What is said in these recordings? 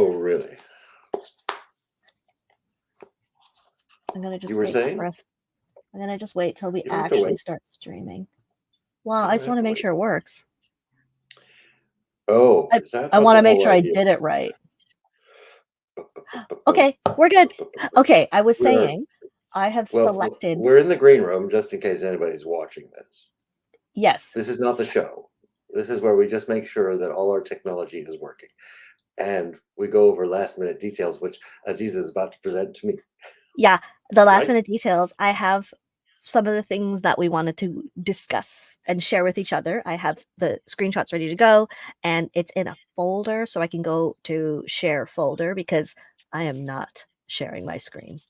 Oh, really? I'm gonna just You were wait saying? for us. I'm gonna just wait till we You don't have to actually wait. start streaming. Well, You I don't just have want to to make wait. sure it works. Oh, is that I what want to the make whole sure I idea? did it right. Okay, we're good. Okay, I was We are. saying I have Well, selected. we're in the green room just in case anybody's watching this. Yes. This is not the show. This is where we just make sure that all our technology is working. And we go over last minute details, which Azizah is about to present to me. Yeah, the last Right? minute details. I have some of the things that we wanted to discuss and share with each other. I have the screenshots ready to go, and it's in a folder, so I can go to share folder because I am not sharing my screen.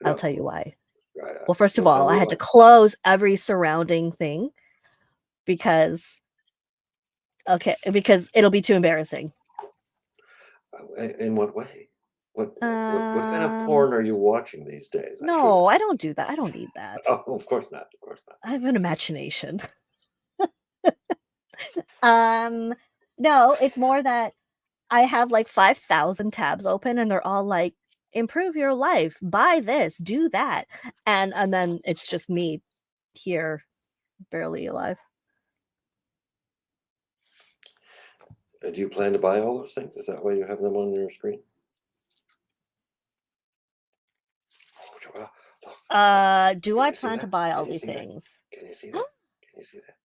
I'll No. tell you why. Right. Well, first of You'll tell all, I me had why. to close every surrounding thing because it'll be too embarrassing. In what way? What kind of porn are you watching these days? No, I don't do that. I don't need that. Oh, of course not. Of course not. I have an imagination. No, it's more that I have like 5,000 tabs open and they're all like, improve your life, buy this, do that. And then it's just me here, barely alive. Do you plan to buy all those things? Is that why you have them on your screen? Do I plan to buy all these things? Can you see that? Can you see that?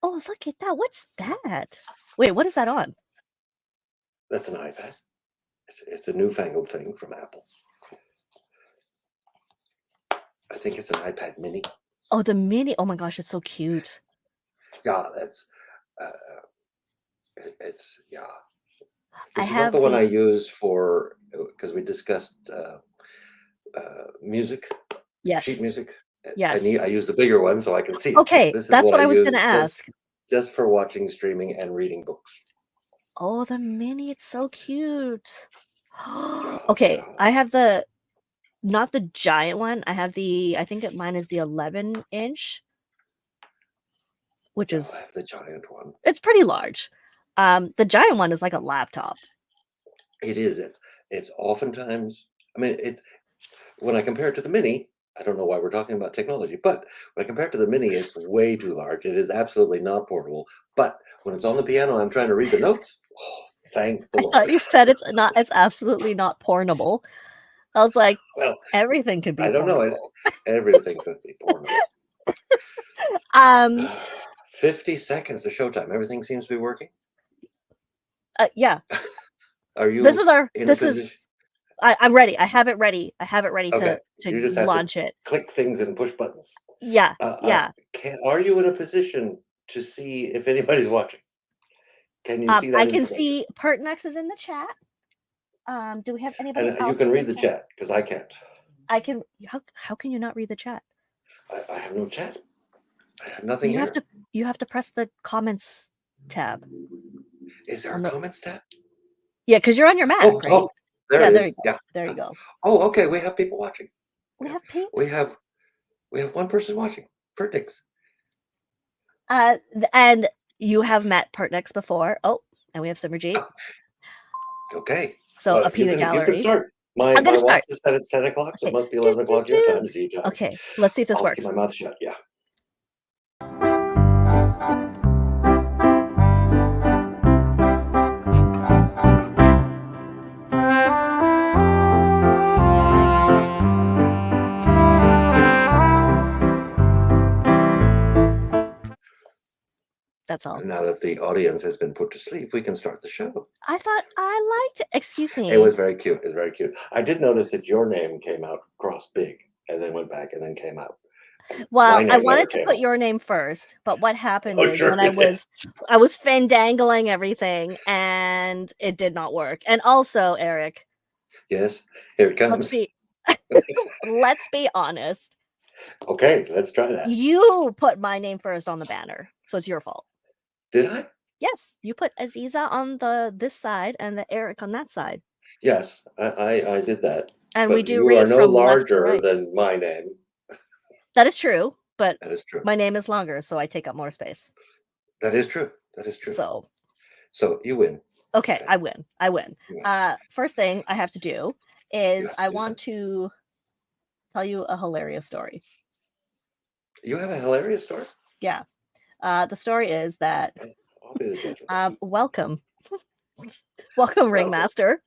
Oh, look at that. What's that? Wait, what is that on? That's an iPad. It's a newfangled thing from Apple. I think it's an iPad mini. Oh, the mini. Oh my gosh, it's so cute. Yeah, that's it's yeah. This I is have not the one I use for because we discussed music. Yes. Sheet music. Yes. I use the bigger one so I can see. Okay, This is that's what I was use gonna ask. Just for watching streaming and reading books. Oh, the mini, it's so cute. Yeah, Okay, yeah. I have not the giant one. I have I think mine is the 11-inch, which is I have the giant one. It's pretty large. The giant one is like a laptop. It is. It's oftentimes. I mean, it's when I compare it to the mini. I don't know why we're talking about technology, but when I compare it to the mini, it's way too large. It is absolutely not portable. But when it's on the piano and I'm trying to read the notes, thank the Lord. I thought you said it's absolutely not portable. I was like, well, everything could be I don't portable. know. Everything could be portable. 50 seconds to showtime. Everything seems to be working. Yeah. Are you? I'm ready. I have it ready. Okay. to launch it. Click things and push buttons. Yeah. Yeah. Are you in a position to see if anybody's watching? Can you see that? I can see Pertnex is in the chat. Do we have anybody else? You can read the chat because I can't. I can. How can you not read the chat? I have no chat. I have nothing here. You have to press the comments tab. Is there a comments tab? Yeah, because you're on your Mac, right? Oh, there it is. Yeah, there you go. Oh, okay. We have people watching. We have people. We have one person watching. Pertnex. And you have met Pertnex before. Oh, and we have Simmerjeet. Okay. So up in the gallery. You can start. My watch is set. It's 10 o'clock, so it must be 11 o'clock your time. Okay, let's see if this works. Keep my mouth shut. Yeah. That's all. Now that the audience has been put to sleep, we can start the show. I thought I liked it. Excuse me. It was very cute. It was very cute. I did notice that your name came out cross big and then went back and then came out. Well, I wanted to put your name first, but what happened is when I was fandangling everything and it did not work. And also, Eric. Yes, here it comes. Let's be honest. Okay, let's try that. You put my name first on the banner, so it's your fault. Did I? Yes, you put Azizah on this side and the Eric on that side. Yes, I did that. And but we do you read are no from larger left to right. than my name. That is true, but that is true. My name is longer, so I take up more space. That is true. That is true. So So you win. Okay, Okay. I win. I win. You win. First thing I have to do You is have to I do want something. to tell you a hilarious story. You have a hilarious story? Yeah. The story is that I'll be the judge of that. welcome. Welcome, Welcome. Ringmaster.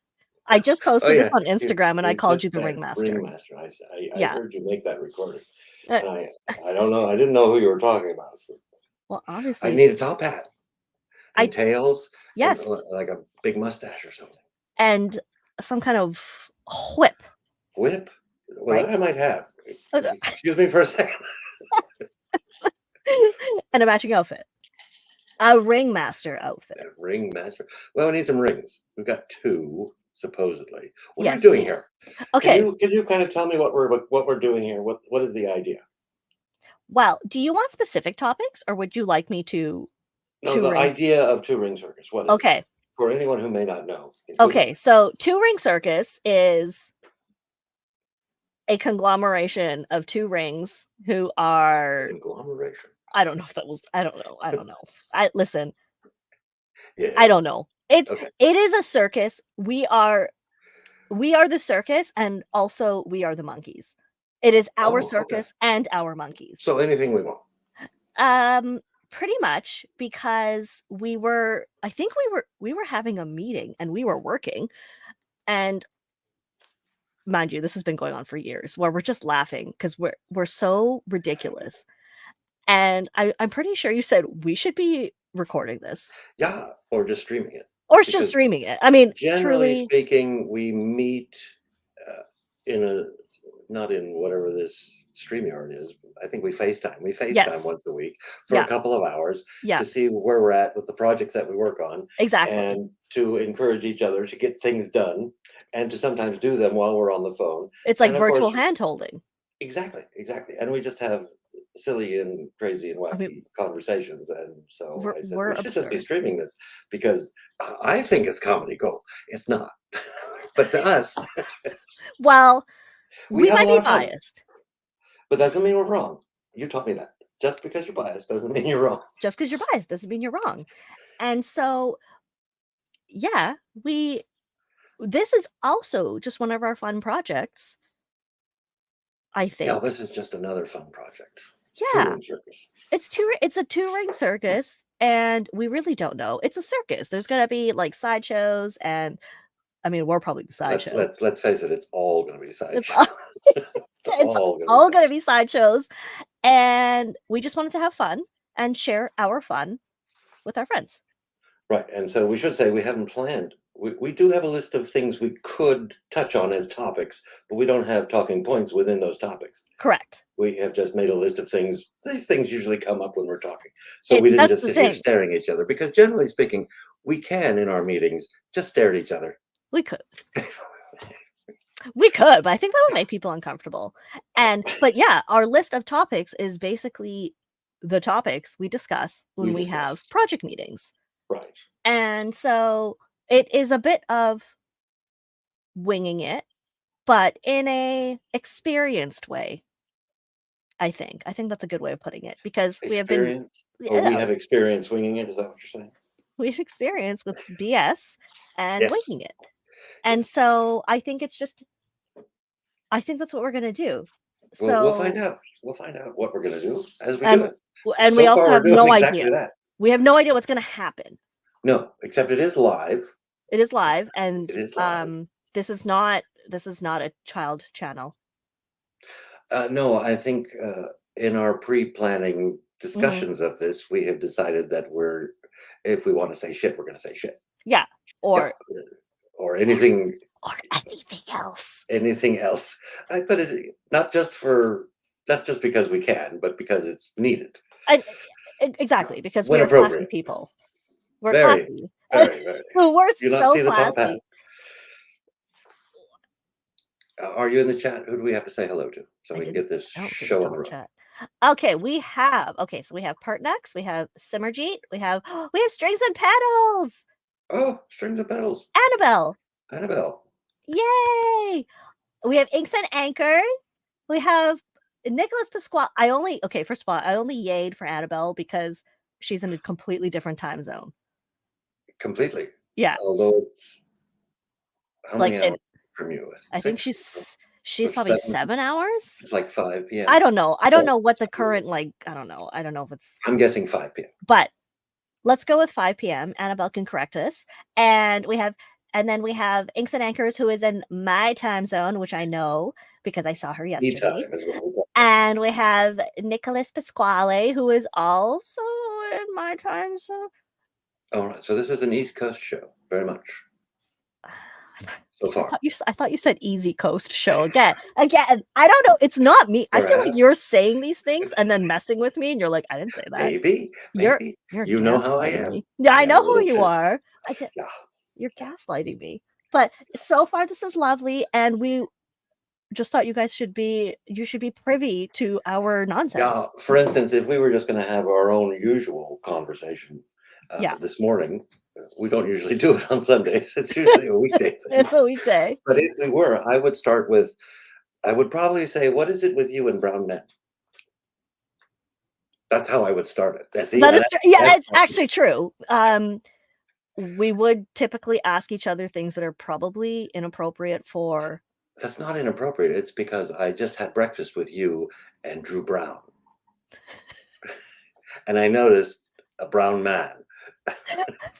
I just Oh posted this yeah, on you Instagram and I you called you just the said Ringmaster. ringmaster. I Yeah. heard you make that recording, Uh, and I don't know. I didn't know who you were talking about. well, I obviously, need a top hat I and tails and yes, like a big mustache or something. and some kind of whip, Whip? Well, right? that I might have. Oh, no. Excuse me for a second. And a matching outfit. A Ringmaster outfit. Ringmaster. Well, we need some rings. We've got two supposedly. What are we Yes, we doing do. here? Okay. Can you kind of tell me what we're doing here? What is the idea? Well, do you want specific topics or would you like me to No, two the rings? idea of two ring circus. What is it? Okay. For anyone who may not know, including Okay. So two ring circus is a conglomeration of two rings who are conglomeration. I don't know if that was I don't know. I don't know. I listen, Yeah. I don't know. It Okay. is a circus. We are the circus and also we are the monkeys. It is our Oh, okay. circus and our monkeys. So anything we want. Pretty much because I think we were having a meeting and we were working and mind you, this has been going on for years where we're just laughing because we're so ridiculous. And I'm pretty sure you said we should be recording this Yeah, or just streaming it. or it's just Because streaming it. I mean, generally truly, speaking, we meet in a not in whatever this StreamYard is. I think we FaceTime. We FaceTime yes. once a week for a Yeah. couple of hours Yeah. to see where we're at with the projects that we work on Exactly. and to encourage each other to get things done and to sometimes do them while we're on the phone. It's like And of virtual course, hand holding. exactly, exactly. And we just have silly and crazy and I mean, wacky conversations. And so I said, we're we should just be absurd. streaming this because I think it's comedy gold. It's not. But to us, Well, we we have a might lot be of fun. biased. But doesn't mean we're wrong. You taught me that. Just because you're biased doesn't mean you're wrong. Just because you're biased doesn't mean you're wrong. And so, yeah, this is also just one of our fun projects, I Yeah, think. this is just another fun project. Yeah, Touring circus. it's a two-ring circus, and we really don't know. It's a circus. There's gonna be like sideshows, and I mean, we're probably the sideshow. Let's face it, it's all gonna be It's sideshow. all, It's it's all gonna be all gonna sideshow. be sideshows, and we just wanted to have fun and share our fun with our friends. Right. And so we should say we haven't planned. We do have a list of things we could touch on as topics, but we don't have talking points within those topics. Correct. We have just made a list of things. These things usually come up when we're talking. So we didn't That's just the sit here thing. staring at each other because generally speaking, we can in our meetings just stare at each other. We could. We could, but I think that would make people uncomfortable. But yeah, our list of topics is basically the topics we discuss when we have project meetings. Right. And so it is a bit of winging it, but in a experienced way. I think that's a good way of putting it because we have been We have experience winging it. Is that what you're saying? we've experienced with BS and Yes. winging it. And so I think I think that's what we're gonna do. Well, we'll find So out. We'll find out what we're going to do as we do it. and we So also far, have we're doing no exactly idea. that. We have no idea what's gonna happen. No, except it is live. It is live, and It is live. this is not a child channel. No, I think in our pre-planning Mhm. discussions of this, we have decided that if we want to say shit, we're going to say shit. Yeah, Yeah, or anything, or anything else. anything else. I put it not just because we can, but because it's needed. Exactly, because When we're classy appropriate. people. We're Very, classy. very, very. We're Do you not so see the top hat? classy. Are you in the chat? Who do we have to say hello to so we can get this I don't see the show on the top road? chat. Okay, so we have Partnux, we have Simmerjeet, we have Strings and Pedals. Oh, strings and pedals. Annabelle. Annabelle. Yay! We have Inks and Anchors. We have Nicholas Pasquale. First of all, I only yayed for Annabelle because she's in a completely different time zone. completely. Yeah, Although it's how like many hours and from you? I think 6? So she's probably 7, 7 hours. it's like 5 I PM. don't know. I don't Oh, know what the sorry. current like. I don't know. I don't know if it's. I'm guessing 5 PM. But let's go with 5 p.m. Annabelle can correct us, and then we have Inks and Anchors, who is in my time zone, which I know because I saw her Me yesterday. time is what we call it. And we have Nicholas Pasquale, who is also in my time zone. Alright, so this is an East Coast show, very much, so I far. I thought you said Easy Coast show again. Again, I don't know. It's not me. I feel like Perhaps, you're saying these things and then messing with me, and you're like, I didn't say that. maybe, You're maybe. you're You know how I gaslighting am. me. Yeah, I I am know a who little you shit. are. Yeah. You're gaslighting me. But so far, this is lovely, and we just thought you should be privy to our nonsense. Yeah, for instance, if we were just gonna have our own usual conversation, Yeah, this morning, we don't usually do it on Sundays, it's usually a weekday thing. it's a weekday. But if we were, I would probably say, "What is it with you and brown men?" That's how I would start it. That's That even is true. Yeah, that's it's actually true. We would typically ask each other things that are probably inappropriate for. that's not inappropriate, it's because I just had breakfast with you and Drew Brown, and I noticed a brown man.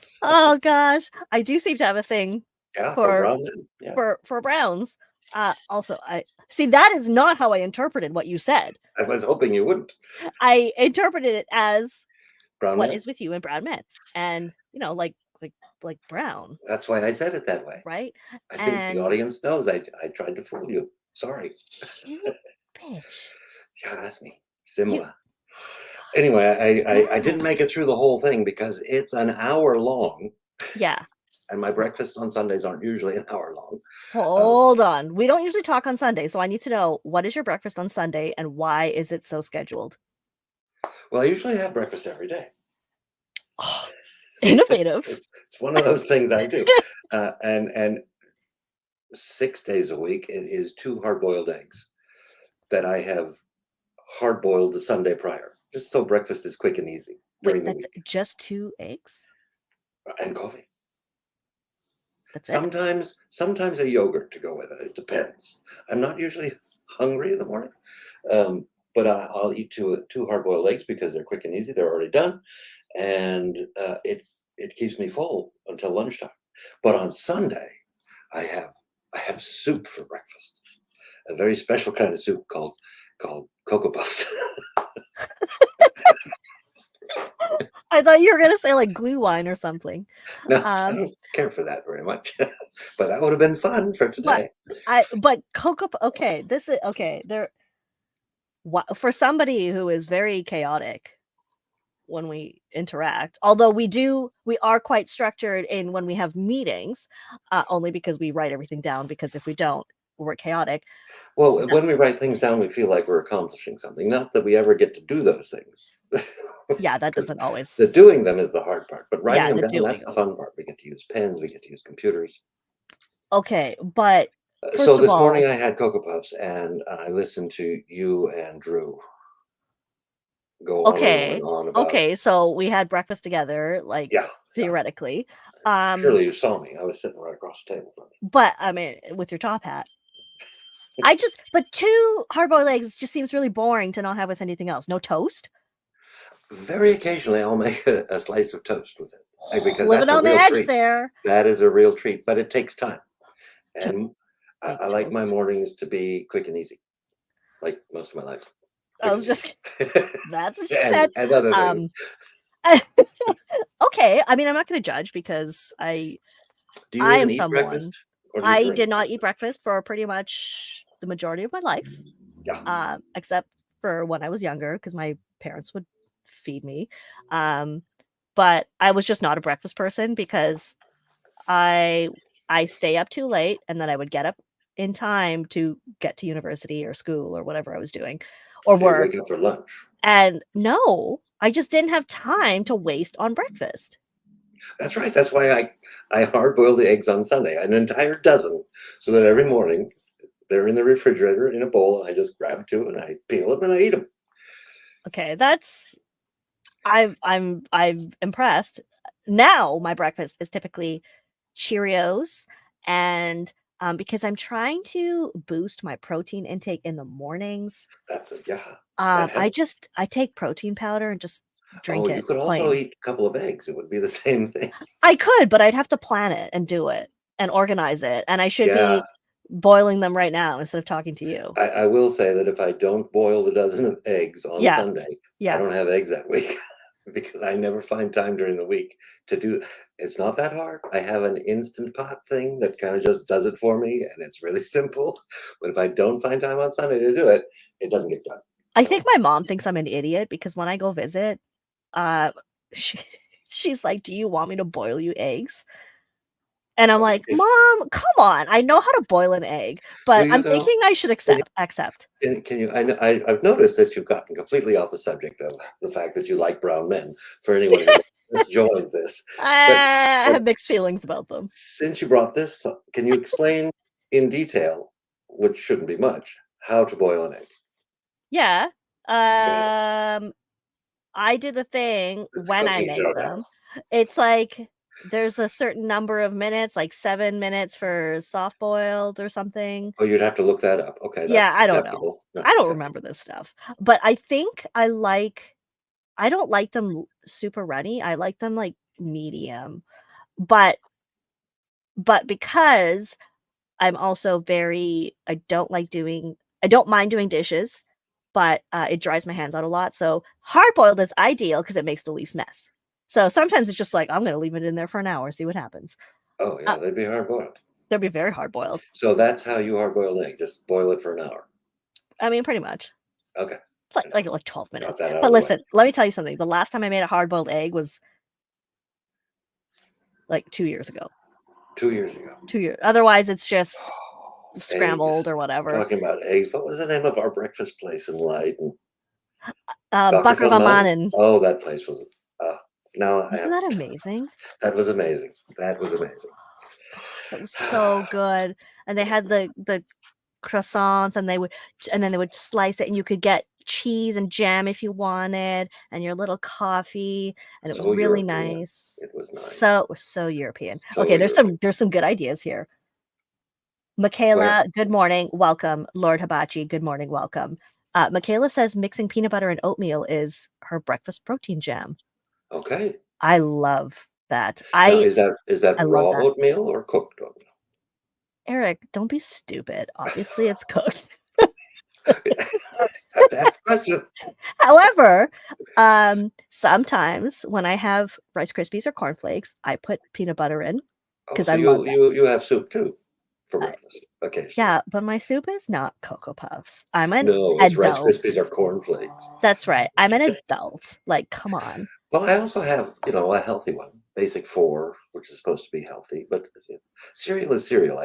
So, Oh gosh, I do seem to have a thing yeah, for for brown men, yeah. Browns. Also, I see that is not how I interpreted what you said. I was hoping you wouldn't. I interpreted it as Brown what men? is with you and brown men, and like brown, That's why I said it that way. right? I think the And audience knows I tried to fool you. Sorry. you bitch, Yeah, that's me. you Similar. Anyway, I didn't no, make it through the whole thing because it's an hour long, yeah. and my breakfasts on Sundays aren't usually an hour long. Hold on. We don't usually talk on Sunday, so I need to know what is your breakfast on Sunday and why is it so scheduled? Well, I usually have breakfast every day. Innovative. It's one of those things I do. And 6 days a week, it is 2 hard-boiled eggs that I have hard-boiled the Sunday prior, just so breakfast is quick and easy Wait, during the that's week, just 2 eggs? and coffee. That's it? Sometimes a yogurt to go with it, it depends. I'm not usually hungry in the morning, but I'll eat 2 hard-boiled eggs because they're quick and easy, they're already done, and, it keeps me full until lunchtime. But on Sunday, I have I have soup for breakfast, a very special kind of soup called Cocoa Puffs. I thought you were gonna say, like, glue wine or something. No, I Um, don't care for that very much, but that would have been fun for but today. but cocoa p okay, this is okay, there wha for somebody who is very chaotic when we interact, although we are quite structured in when we have meetings, only because we write everything down, because if we don't, we're chaotic. Well, No. when we write things down, we feel like we're accomplishing something, not that we ever get to do those things. Yeah, that 'Cause doesn't the always. doing them is the hard part, but writing Yeah, them the down, doing that's the of. fun part. We get to use pens, we get to use computers. Okay, but So first of this morning all, I had Cocoa Puffs and I listened to you and Drew go on and on and okay, on about, okay, so we had breakfast together, like, yeah, yeah. theoretically, um, Surely you saw me. I was sitting right across the table from you. but, I mean, with your top hat. I just but 2 hard-boiled eggs just seems really boring to not have with anything else. No toast? Very occasionally, I'll make a slice of toast with it, because Living that's a on the real edge treat. there That is a real treat, but it takes time. to And make I like toast. my mornings to be quick and easy, like most of my life. I Quick was and easy. just that's what she said. And other things. Um, okay, I mean, I'm not gonna judge because Do you I even am eat someone. breakfast or do you I drink did not eat breakfast? breakfast for pretty much the majority of my life, Yeah. except for when I was younger, because my parents would feed me. Um, but I was just not a breakfast person because I I stay up too late and then I would get up in time to get to university or school or whatever I was doing or So you work. wake up for lunch. And no, I just didn't have time to waste on breakfast. That's right. That's why I hard boil the eggs on Sunday, an entire dozen, so that every morning they're in the refrigerator in a bowl, and I just grab two and I peel them and I eat them. Okay, I'm impressed. Now my breakfast is typically Cheerios and because I'm trying to boost my protein intake in the mornings. Yeah, that helps. I take protein powder and just Oh, drink you it could also plain. eat a couple of eggs. It would be the same thing. I could, but I'd have to plan it and do it and organize it, and I should Yeah, be boiling them right now instead of talking to you. I will say that if I don't boil the dozen of eggs on Yeah, Sunday, I yeah. don't have eggs that week because I never find time during the week to do. It's not that hard. I have an Instant Pot thing that kind of just does it for me, and it's really simple. But if I don't find time on Sunday to do it, it doesn't get done. I think So, my mom thinks I'm an idiot because when I go visit, uh, she she's like, "Do you want me to boil you eggs?" And I'm like, okay, "Mom, come on. I know how to boil an egg, do but you I'm though? thinking I should accept." Can you? I've noticed that you've gotten completely off the subject of the fact that you like brown men. For anyone who just joined this, but I but have mixed feelings about them. since you brought this up, can you explain in detail, which shouldn't be much, how to boil an egg? Yeah. Got it. Um, I do the thing It's a when I cooking show make now. them. It's like there's a certain number of minutes, like 7 minutes for soft boiled or something. Oh, you'd have to look that up. Okay, Yeah, that's I don't know. acceptable. I That's don't acceptable. remember this stuff, but I think I don't like them super runny, I like them, like, medium, but because I'm also very I don't mind doing dishes, but, it dries my hands out a lot, so hard boiled is ideal because it makes the least mess. So sometimes it's just like, I'm gonna leave it in there for an hour, see what happens. Oh, Uh, yeah, they'd be hard boiled. they'll be very hard boiled. So that's how you hard boil an egg. Just boil it for an hour. I mean, pretty much. Okay, Like I like just like 12 got minutes. that out But of the way. listen, let me tell you something, the last time I made a hard boiled egg was, like, 2 years ago. 2 years ago. 2 years otherwise, it's just Eggs. scrambled or whatever. Talking about eggs. What was the name of our breakfast place in Light? Dr. Bakar Von Mannen? Mamanen. Oh, that place was, uh, now I Wasn't have that amazing? that was amazing. That was amazing. Gosh, that was so good, and they had the croissants, and then they would slice it, and you could get cheese and jam if you wanted, and your little coffee, and it was So really European. nice. It was nice. So European. So Okay, European. there's some good ideas here. Where? Michaela, good morning, welcome. Lord Hibachi, good morning, welcome. Michaela says mixing peanut butter and oatmeal is her breakfast protein jam. Okay. I love that. Now is that I love raw that. oatmeal or cooked oatmeal? Eric, don't be stupid. Obviously, it's cooked. Have to ask the question. However, sometimes when I have Rice Krispies or cornflakes, I put peanut butter in Oh, because so I love that. you have soup too for Uh, breakfast occasionally. yeah, but my soup is not Cocoa Puffs. I'm an No, it's Rice adult. Krispies or cornflakes. That's right. I'm an adult. Like, come on. Well, I also have, a healthy one, Basic 4, which is supposed to be healthy, but cereal is cereal.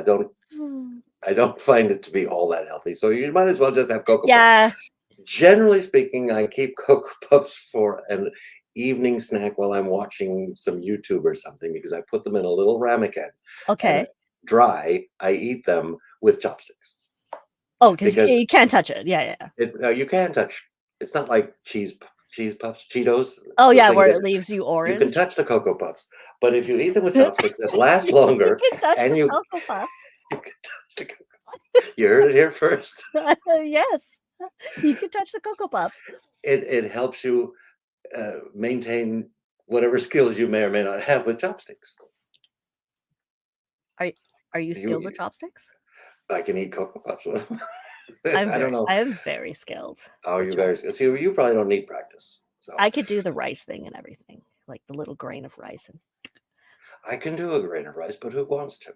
Hmm. I don't find it to be all that healthy, so you might as well just have Cocoa Puffs. Yeah. Generally speaking, I keep Cocoa Puffs for an evening snack while I'm watching some YouTube or something because I put them in a little ramekin and Okay. dry, I eat them with chopsticks Oh, because because you can't touch it. Yeah, yeah, yeah. you can touch. It's not like cheese puffs, Cheetos, Oh, the yeah, things where that it leaves you you can orange. touch the Cocoa Puffs, but if you eat them with chopsticks, it lasts You longer, can touch and the you Cocoa Puffs. you can touch the Cocoa Puffs. You heard it here first. Yes. You can touch the Cocoa Puffs. It helps you maintain whatever skills you may or may not have with chopsticks. Are are you skilled with You, chopsticks? I can eat Cocoa Puffs with them. I don't know. I am very skilled Oh, with you very see. chopsticks. You probably don't need practice, so I could do the rice thing and everything, like the little grain of rice. And I can do a grain of rice. But who wants to?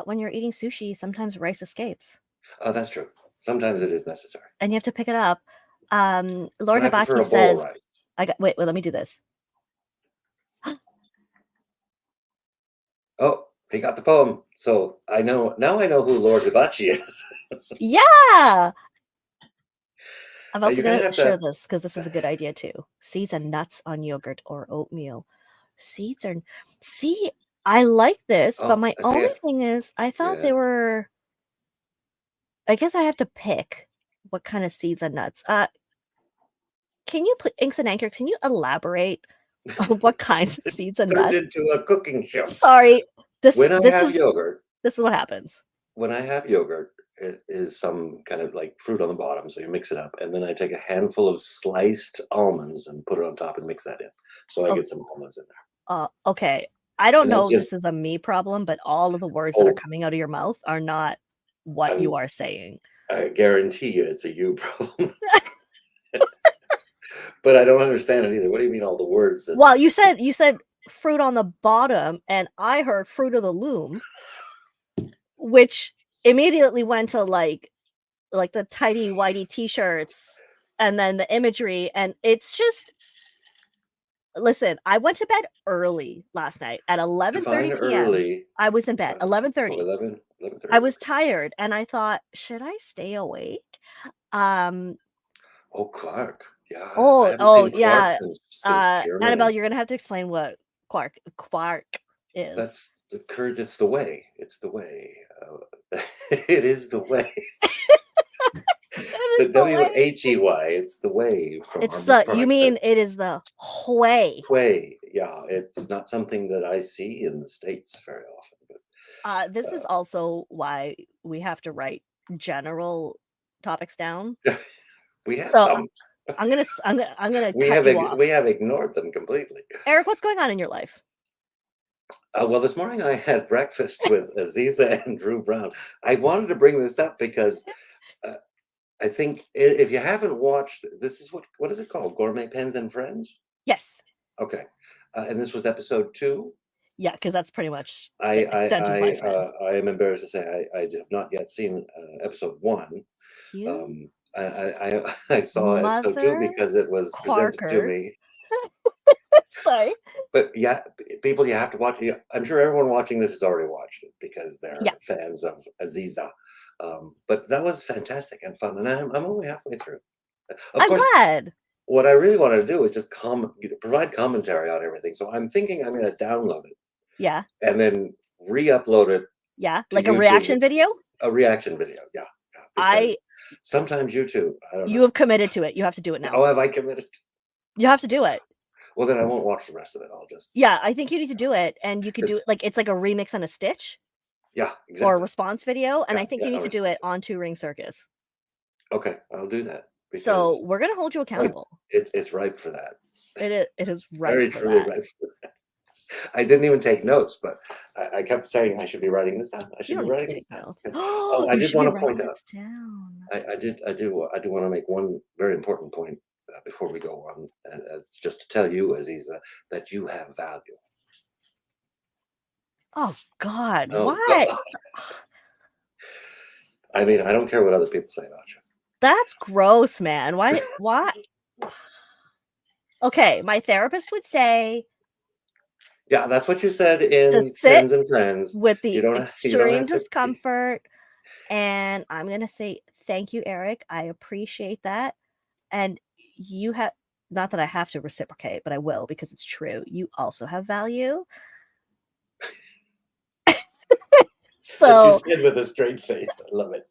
when you're eating sushi, sometimes rice escapes, Oh, that's true. Sometimes it is necessary, and you have to pick it up. but Lord I prefer Hibachi a bowl of says, rice. Wait, let me do this. Oh, he got the poem. So I know now. I know who Lord Hibachi is. Yeah, I'm also You're gonna gonna have share to. this because this is a good idea too. Seeds and nuts on yogurt or oatmeal. Seeds are see. I like this, but Oh, my I see only it. thing is, I thought Yeah. they were. I guess I have to pick what kind of seeds and nuts. can you put Inks and Anchor? Can you elaborate on what kinds of seeds and Turned nuts? into a cooking show. Sorry, this When I this have is yogurt, this is what happens. it is some kind of like fruit on the bottom, so you mix it up, and then I take a handful of sliced almonds and put it on top and mix that in, so I Oh, get some almonds in there, okay. I don't and then know if just this is a me problem, but all of the words that are oh, coming out of your mouth are not what I'm you are saying. I guarantee you it's a you problem, but I don't understand it either. What do you mean all the words that Well, you said fruit on the bottom, and I heard fruit of the loom, which immediately went to like the tidy whitey t-shirts and then the imagery, and it's just listen, I went to bed early last night at 11:30 define PM. early? I was in bed, Uh, oh, 11:30. 11:30. I was Okay. tired and I thought, "Should I stay awake?" Um, Oh, Clark. Yeah, I haven't oh, seen Clark yeah. since Annabelle, Germany. you're gonna have to explain what quark is. That's the courage. It's the way. It's the way. It is the way. It is The the way. WHEY. It's the way from our It's milk the you products. mean it is the way. Way. Yeah, it's not something that I see in the States very often. This is also why we have to write general topics down. We have So some. I'm gonna cut you off. We have ignored them completely. Eric, what's going on in your life? Well, this morning I had breakfast with Azizah and Drew Brown. I wanted to bring this up because uh, I think if you haven't watched, this is what is it called? Gourmet Pens and Friends. Yes. Okay, and this was episode 2. Yeah, because that's pretty much the extent of my friends. I am embarrassed to say I have not yet seen episode 1. You I saw episode 2 mother because it was presented to Parker. me. Sorry. But yeah, people, you have to watch. I'm sure everyone watching this has already watched it because they're Yeah, fans of Aziza. But that was fantastic and fun, and I'm only halfway through. Of I'm course, glad. what I really want to do is just provide commentary on everything. So I'm thinking I'm going to download it Yeah, and then re-upload it yeah, to like a YouTube, reaction video? a reaction video. Yeah, yeah, because I sometimes YouTube, I don't You know. have committed to it. You have to do it now. Oh, have I committed? You have to do it. Well, then I won't watch the rest of it. I'll just Yeah, I think you need to do it, and you could do because it like it's like a remix and a stitch yeah, or a exactly. response video, and Yeah, I think yeah. you I need to was do supposed it to. onto Ring Circus. Okay, I'll do that So because we're gonna hold you like, accountable. it's ripe for that. It is right Very for truly that. ripe for that. I didn't even take notes, but I kept saying I should be writing this down. I You should be don't need to writing this take down. notes. Oh, I You did should be want to writing point out. this down. I do want to make one very important point before we go on, and it's just to tell you, Aziza, that you have value. Oh God, Oh what? God! I mean, I don't care what other people say about you. That's gross, man. Why? Okay, my therapist would say Yeah, that's what you said to in sit Pens and Friends. with the You don't extreme have to. discomfort, and I'm gonna say thank you, Eric. I appreciate that. And you have not that I have to reciprocate, but I will because it's true. You also have value. That you So said with a straight face. I love it.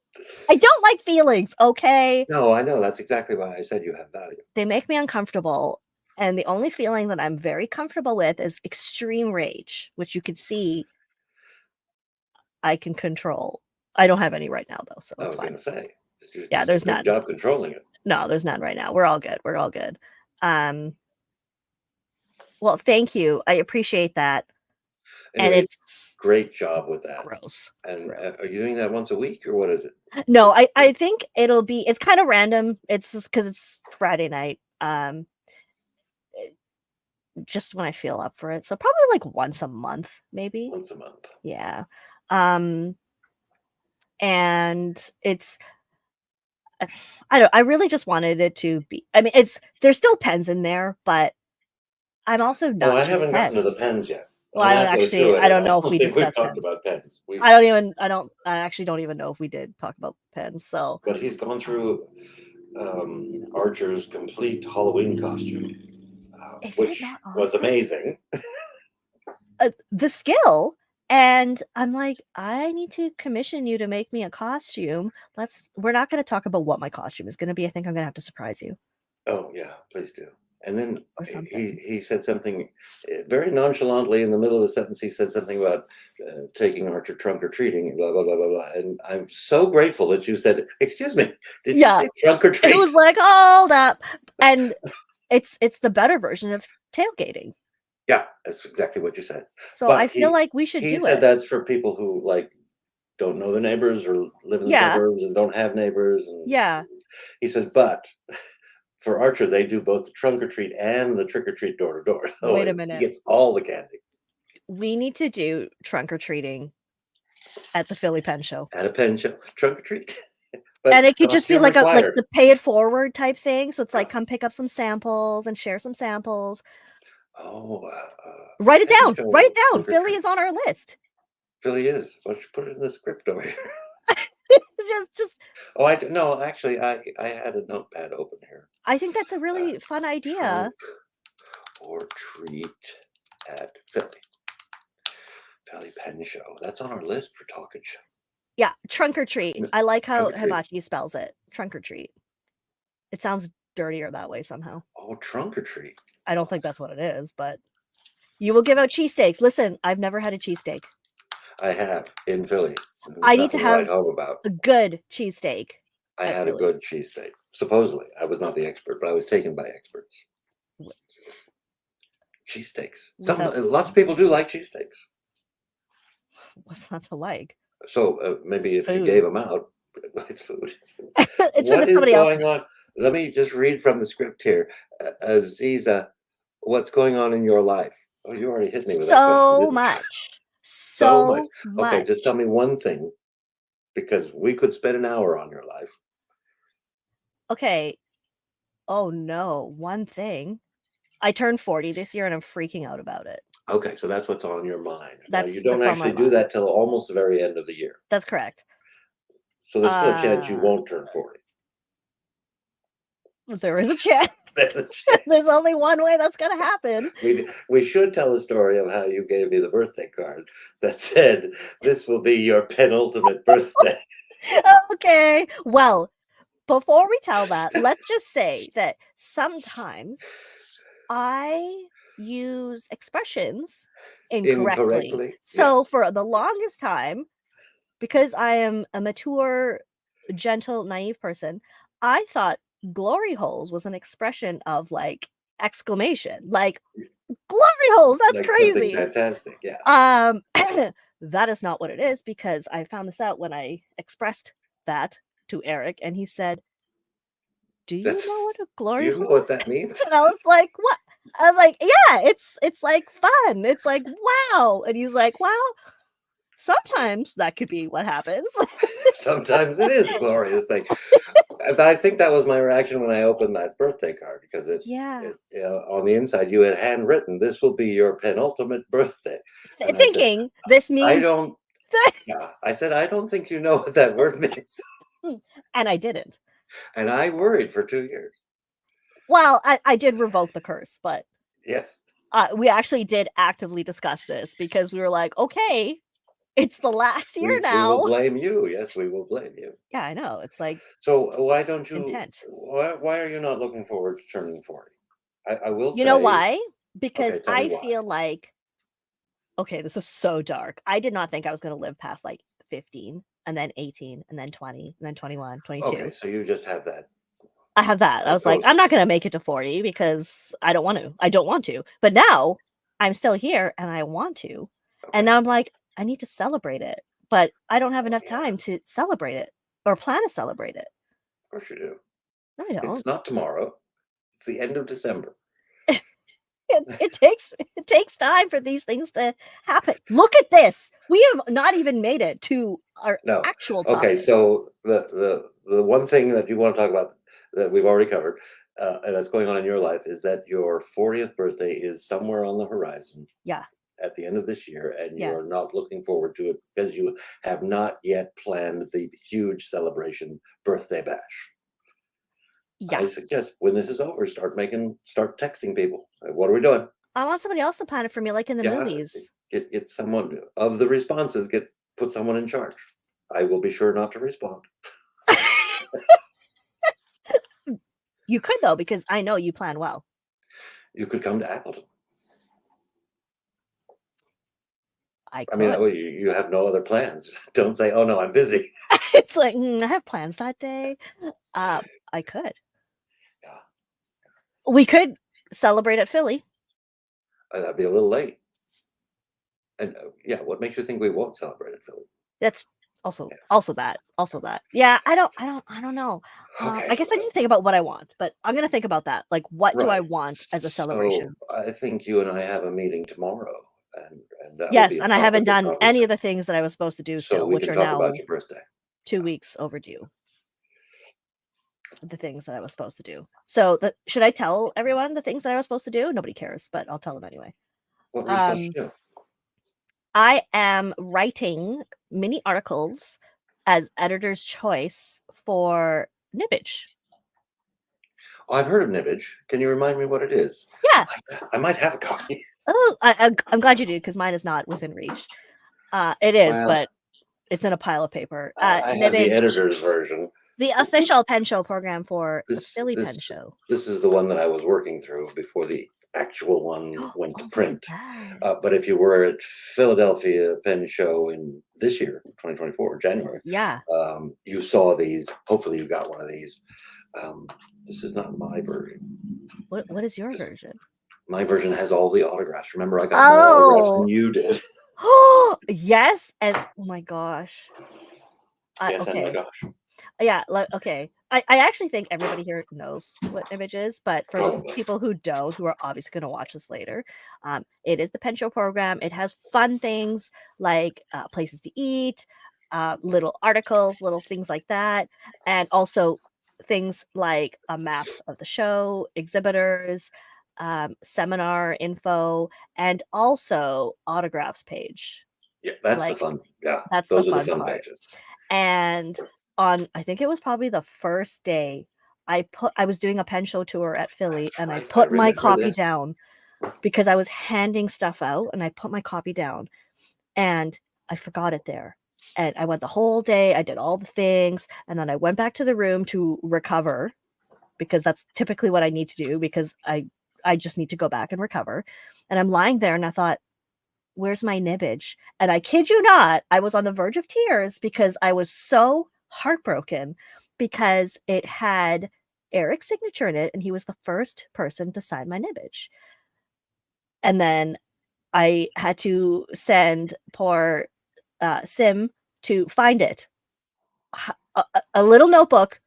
I don't like feelings, okay? No, I know. That's exactly why I said you have value. They make me uncomfortable. And the only feeling that I'm very comfortable with is extreme rage, which you can see I can control. I don't have any right now though, so I it's was going fine. to say, Yeah, just a there's good none. job controlling it. No, there's none right now. We're all good. We're all good. Well, thank you. I appreciate that. And Anyway, it's great job with that. gross. And Gross. are you doing that once a week or what is it? No, I think it's kind of random. It's just because it's Friday night. Just when I feel up for it. So probably like once a month, maybe. Once a month. Yeah. And it's I really just wanted it to be. I mean, there's still pens in there, but I'm also Oh, not I sure haven't gotten to the pens. pens yet. Well, I'm I don't halfway through actually. it, I and don't I know if don't we think we've discussed talked pens. about pens. I actually don't even know if we did talk about pens. So, But he's gone through Archer's complete Halloween costume, is it which not was awesome? amazing. The skill. And I'm like, I need to commission you to make me a costume. We're not going to talk about what my costume is going to be. I think I'm going to have to surprise you. Oh, yeah, please do. And then or something. he said something very nonchalantly in the middle of the sentence. He said something about taking Archer trunk or treating, blah, blah, blah, blah, blah. And I'm so grateful that you said, "Excuse me, did you Yeah, say trunk or it treat?" was like, hold up, and it's the better version of tailgating. Yeah, that's exactly what you said. So I But feel like we should he do said it. that's for people who like don't know the neighbors or live in the Yeah, suburbs and don't have neighbors. And yeah. he says, but for Archer, they do both the trunk or treat and the trick or treat door to door. So Wait a he minute. gets all the candy We need to do trunk or treating at the Philly Pen Show. at a pen show. Trunk or treat, And but it could just be costume like a required. the pay it forward type thing. So it's Yeah. like come pick up some samples and share some samples. Oh, Write it pen down. Write show it down. trunk or Philly treat. is on our list. Philly is. Why don't you put it in the script over here? Just Oh, no. Actually, I had a notepad open here. I think that's a really fun Trunk idea. or treat at Philly Pen Show. That's on our list for talkage. Yeah, trunk or treat. I like how Trunk or treat. Hibachi spells it. Trunk or treat. It sounds dirtier that way somehow. Oh, trunk or treat. I don't think that's what it is, but you will give out cheesesteaks. Listen, I've never had a cheesesteak. I have in Philly. There's I need to nothing to write have home about. a good cheesesteak I at had a Philly. good cheesesteak. Supposedly, I was not the expert, but I was taken by experts. Cheesesteaks. Lots of people do like cheesesteaks. What's not to like? So maybe It's if you gave food. them out, it's food. It's food. It's What because is somebody going on? else's. Let me just read from the script here. Azizah, what's going on in your life? Oh, you already hit me with that question, So didn't you? much. So much. So Okay, just tell much. me one thing, because we could spend an hour on your life. Okay. Oh no, one thing. I turned 40 this year and I'm freaking out about it. Okay, so that's what's on your mind. Now, you don't That's on my actually do mind. that till almost the very end of the year. That's correct. So there's still a chance you won't turn 40. There is a chance. There's a chance. There's only one way that's gonna happen. We should tell the story of how you gave me the birthday card that said, "This will be your penultimate birthday." Okay. Well, before we tell that, let's just say that sometimes I use expressions incorrectly. Incorrectly? So Yes. for the longest time, because I am a mature, gentle, naive person, I thought glory holes was an expression of like exclamation, like glory holes, that's Like something crazy. fantastic, yes. That is not what it is because I found this out when I expressed that to Eric and he said, "Do you know what That's a Do glory you know hole what that is?" means? And I was like, "What?" I was like, "Yeah, it's like fun. It's like wow." And he's like, "Well, sometimes that could be what happens." Sometimes it is a glorious thing. And I think that was my reaction when I opened that birthday card because Yeah. on the inside you had handwritten, "This will be your penultimate birthday." And I said, Thinking this "I means don't." Yeah, I said, "I don't think you know what that word means." and I didn't. And I worried for 2 years. Well, I did revoke the curse, but Yes. we actually did actively discuss this because we were like, "Okay, it's the last year We will now." blame you. Yes, we will blame you. Yeah, I know. It's like So why don't you intent. why are you not looking forward to turning 40? I will You know say, why? Because okay, tell me I why. feel like okay, this is so dark. I did not think I was going to live past like 15 and then 18 and then 20 and then 21, Okay, 22. so you just have that I have that. I was like, I'm not psychosis. going to make it to 40 because I don't want to. I don't want to. But now I'm still here and I want to. And Okay. now I'm like, I need to celebrate it. But I don't have Oh, enough yeah, time to celebrate it or plan to celebrate it. of course you do. No, I don't. It's not tomorrow. It's the end of December. It takes time for these things to happen. Look at this. We have not even made it to our No. actual Okay, topic. so the one thing that you want to talk about that we've already covered, and that's going on in your life is that your 40th birthday is somewhere on the horizon Yeah. at the end of this year, and you Yeah. are not looking forward to it because you have not yet planned the huge celebration birthday bash. Yeah. I suggest when this is over, start texting people. What are we doing? I want somebody else to plan it for me, like in the Yeah, movies. get someone of the responses. Put someone in charge. I will be sure not to respond. You could though, because I know you plan well. You could come to Appleton. I I mean, could. you have no other plans. Don't say, "Oh no, I'm busy." It's like I have plans that day. I could. Yeah, We could celebrate at Philly. that'd be a little late. And yeah, what makes you think we won't celebrate in Philly? That's also that. Yeah, I don't know. Okay, I guess I need to think about what I want, but I'm gonna think about that. Like, what do I right. want as a So celebration? I think you and I have a meeting tomorrow, and that would Yes, be a and I haven't topic of done any of the conversation. things that I was supposed to do So still, we which can are talk about now your birthday. 2 weeks overdue. The things that I was supposed to do. So, should I tell everyone the things that I was supposed to do? Nobody cares, but I'll tell them anyway. What were you supposed Um, to do? I am writing mini articles as editor's choice for Nibbage. Oh, I've heard of Nibbage. Can you remind me what it is? Yeah. I might have a copy. Oh, I'm glad you do because mine is not within reach. It is, Well, but it's in a pile of paper. I have the Nibbage, editor's version. the official pen show program for the This Philly Pen this Show. this is the one that I was working through before the actual one Oh, went to look at print. that. But if you were at Philadelphia Pen Show in this year, 2024, January, Yeah. you saw these. Hopefully, you got one of these. This is not my version. What is your version? My version has all the autographs. Remember, I got more autographs than Oh. you did. Oh, yes. And oh my gosh. Yes, and my Okay. gosh. Yeah, okay. I actually think everybody here knows what Image is, but for the Probably. people who don't, who are obviously going to watch this later, it is the pen show program. It has fun things like places to eat, little articles, little things like that, and also things like a map of the show, exhibitors, seminar info, and also autographs page. Yeah, that's the Like fun. Yeah, that's the those are the fun fun part. pages. And on I think it was probably the first day, I was doing a pen show tour at Philly, and I I put my remember copy this. down because I was handing stuff out, and I put my copy down, and I forgot it there. And I went the whole day, I did all the things, and then I went back to the room to recover because that's typically what I need to do because I just need to go back and recover. And I'm lying there and I thought, where's my Nibbage? And I kid you not, I was on the verge of tears because I was so heartbroken because it had Eric's signature in it and he was the first person to sign my Nibbage. And then I had to send poor Sim to find it. A little notebook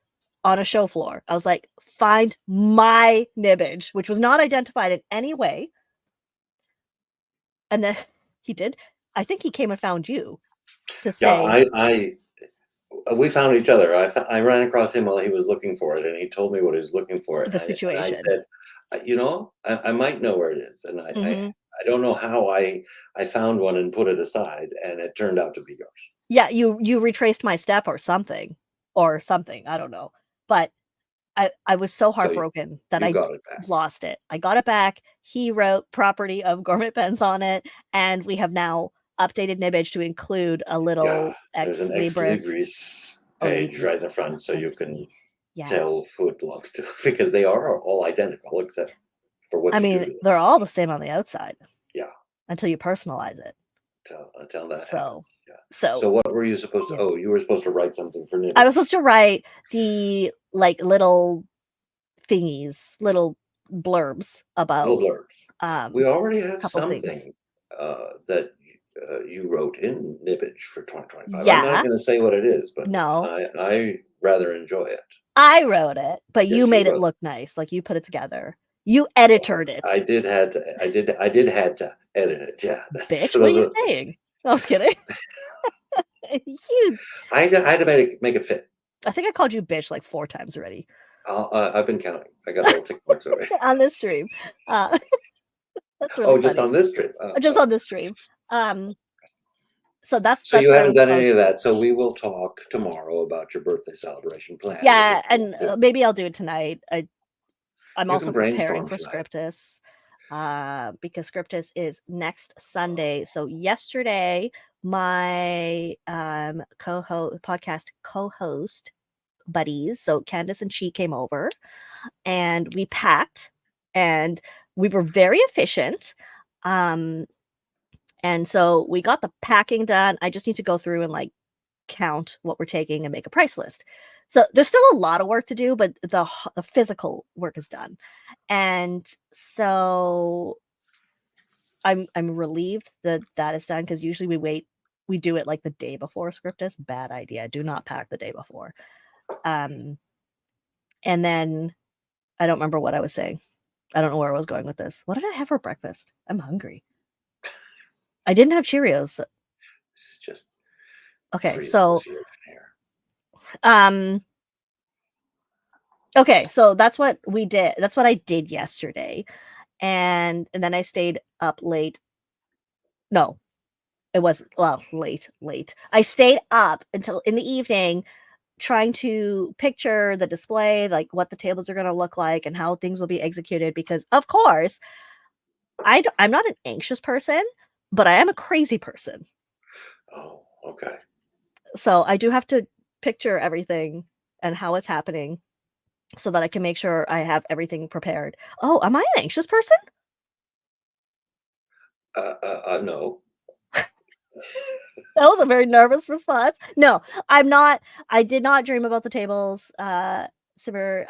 on a show floor. I was like, find my Nibbage, which was not identified in any way. And then he did. I think he came and found you to Yeah, say we found each other. I ran across him while he was looking for it, and he told me what he was looking for. the And I situation. said, I might know where it is, and Mhm. I don't know how I found one and put it aside, and it turned out to be yours. Yeah, you retraced my step or something, I don't know. But I was so So heartbroken that you I got it back. lost it. I got it back. He wrote property of Gourmet Pens on it, and we have now updated Nibbage to include a Yeah, little there's ex an ex libris libris page Olibris right in the front, so you can legacy. Yeah. tell who it belongs to because they are all identical except for what I you do mean, to them. they're all the same on the outside Yeah, until you personalize it. until that So happens. Yeah. so So what were you supposed to? yeah. Oh, you were supposed to write something for I was Nibbage. supposed to write the like little thingies, little blurbs Little about blurbs. We already have couple things. something that you wrote in Nibbage for 2025. I'm not Yeah, going to say what it is, but no, I rather enjoy it. I wrote it, but you Yes, you made it wrote. look nice. Like you put it together. You edited it. I did had to edit it. Yeah, that's Bitch, what are those you are. saying? I was kidding. you I had to make it fit. I think I called you bitch like 4 times already I've been counting. I got little tick marks already. on this stream. Uh, that's really Oh, just funny. on this trip. Just on this stream. Um, so So that's you what I haven't was done any supposed of to that. do. So we will talk tomorrow about your birthday celebration plans and Yeah, what you and want to do. maybe I'll do it tonight. I'm You can also preparing brainstorm for tonight. Scriptus, because Scriptus is next Sunday. So yesterday, my podcast co-host buddies. So Candace and she came over and we packed and we were very efficient. And so we got the packing done. I just need to go through and like count what we're taking and make a price list. So there's still a lot of work to do, but the physical work is done. And so I'm relieved that that is done because usually we do it like the day before script is. Bad idea. Do not pack the day before. And then I don't remember what I was saying. I don't know where I was going with this. What did I have for breakfast? I'm hungry. I didn't have Cheerios. This is just Okay, free so association here. okay, so that's what we did. That's what I did yesterday. And then I stayed up late. No, it wasn't late. I stayed up until in the evening trying to picture the display, like what the tables are going to look like and how things will be executed because of course I'm not an anxious person, but I am a crazy person. Oh, okay. So I do have to picture everything and how it's happening so that I can make sure I have everything prepared. Oh, am I an anxious person? No. That was a very nervous response. No, I'm not. I did not dream about the tables, Simmer.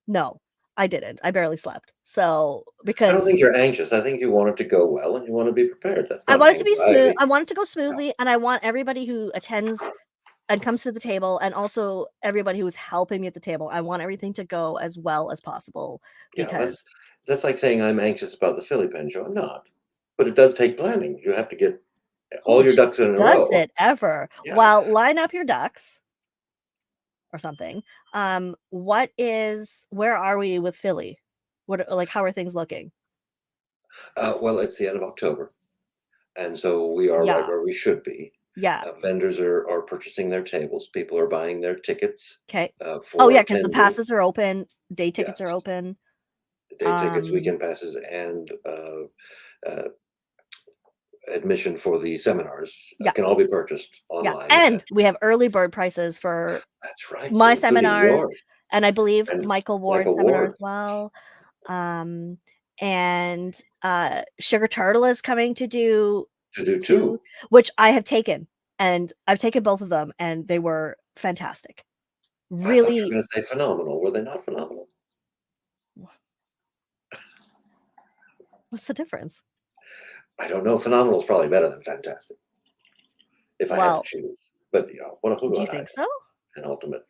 No, I didn't. I barely slept. So I don't because think you're anxious. I think you want it to go well and you want to be prepared. That's I not want it to be smooth. anxiety. I want it to go No. smoothly, and I want everybody who attends and comes to the table, and also everybody who is helping me at the table. I want everything to go as well as possible Yeah, because that's like saying I'm anxious about the Philly pen show. I'm not. But it does take planning. You have to get all who your ducks in a does row. it ever? Yeah. Well, line up your ducks or something. Where are we with Philly? Like how are things looking? Well, it's the end of October. And so we are right Yeah. where we should be. Yeah. Vendors are purchasing their tables. People are buying their tickets Okay. Oh for yeah, because the attending. passes are open, day tickets are Yes, open. day tickets, weekend passes, and uh, admission for the seminars Yeah. can all be purchased Yeah. online. And we have early bird prices for That's right, my including seminars, yours and I believe and Michael Ward's Michael seminar as Ward. well. And Sugar Turtle is coming to do To do two, too. which I have taken, and I've taken both of them, and they were fantastic. I thought you were Really, going to say phenomenal. Were they not phenomenal? what's the difference? I don't know. Phenomenal is probably better than fantastic if I had to Well, choose. But who do do you I? think so? An ultimate.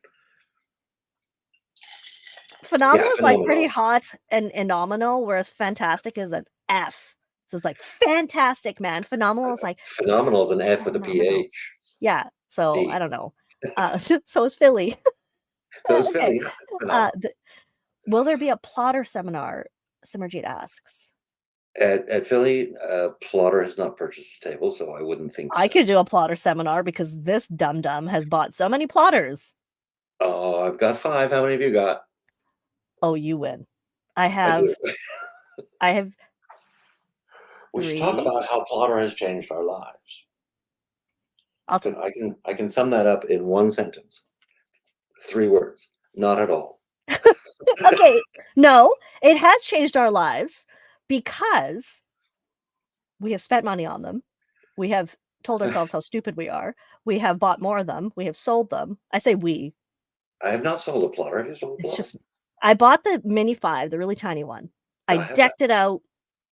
Yeah, Phenomenal is like pretty phenomenal. hot and nominal, whereas fantastic is an F. So it's like fantastic, man. Phenomenal is like Phenomenal is an F with a phenomenal. PH. Yeah. So I D. don't know. So is Philly. So it's Okay. Philly. Yeah, phenomenal. Will there be a plotter seminar? Simmerjeet asks. At Philly, Plotter has not purchased a table, so I wouldn't think I so. could do a plotter seminar because this dum dum has bought so many plotters. Oh, I've got 5. How many have you got? Oh, you win. I I do. have We should talk 3. about how Plotter has changed our lives. I'll I can sum that up in one sentence. 3 words. Not at all. okay. No, it has changed our lives because we have spent money on them. We have told ourselves how stupid we are. We have bought more of them. We have sold them. I say we. I have not sold a Plotter. Have you sold a It's Plotter? just I bought the Mini 5, the really tiny one. No, I I have that. decked it out.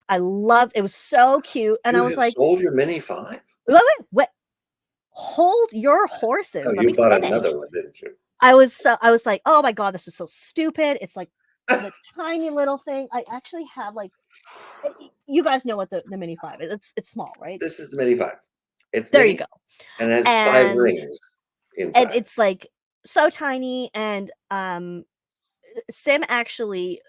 I loved it was so cute. And I You was have like, sold your Mini 5? wait, hold your horses. No, Let you me bought finish. another one, didn't you? I was like, oh my God, this is so stupid. It's like the tiny little thing. I actually have like you guys know what the Mini 5 is. It's small, right? This is the Mini 5. It's There you mini go. and it has 5 And rings inside. it's like so tiny and Sim actually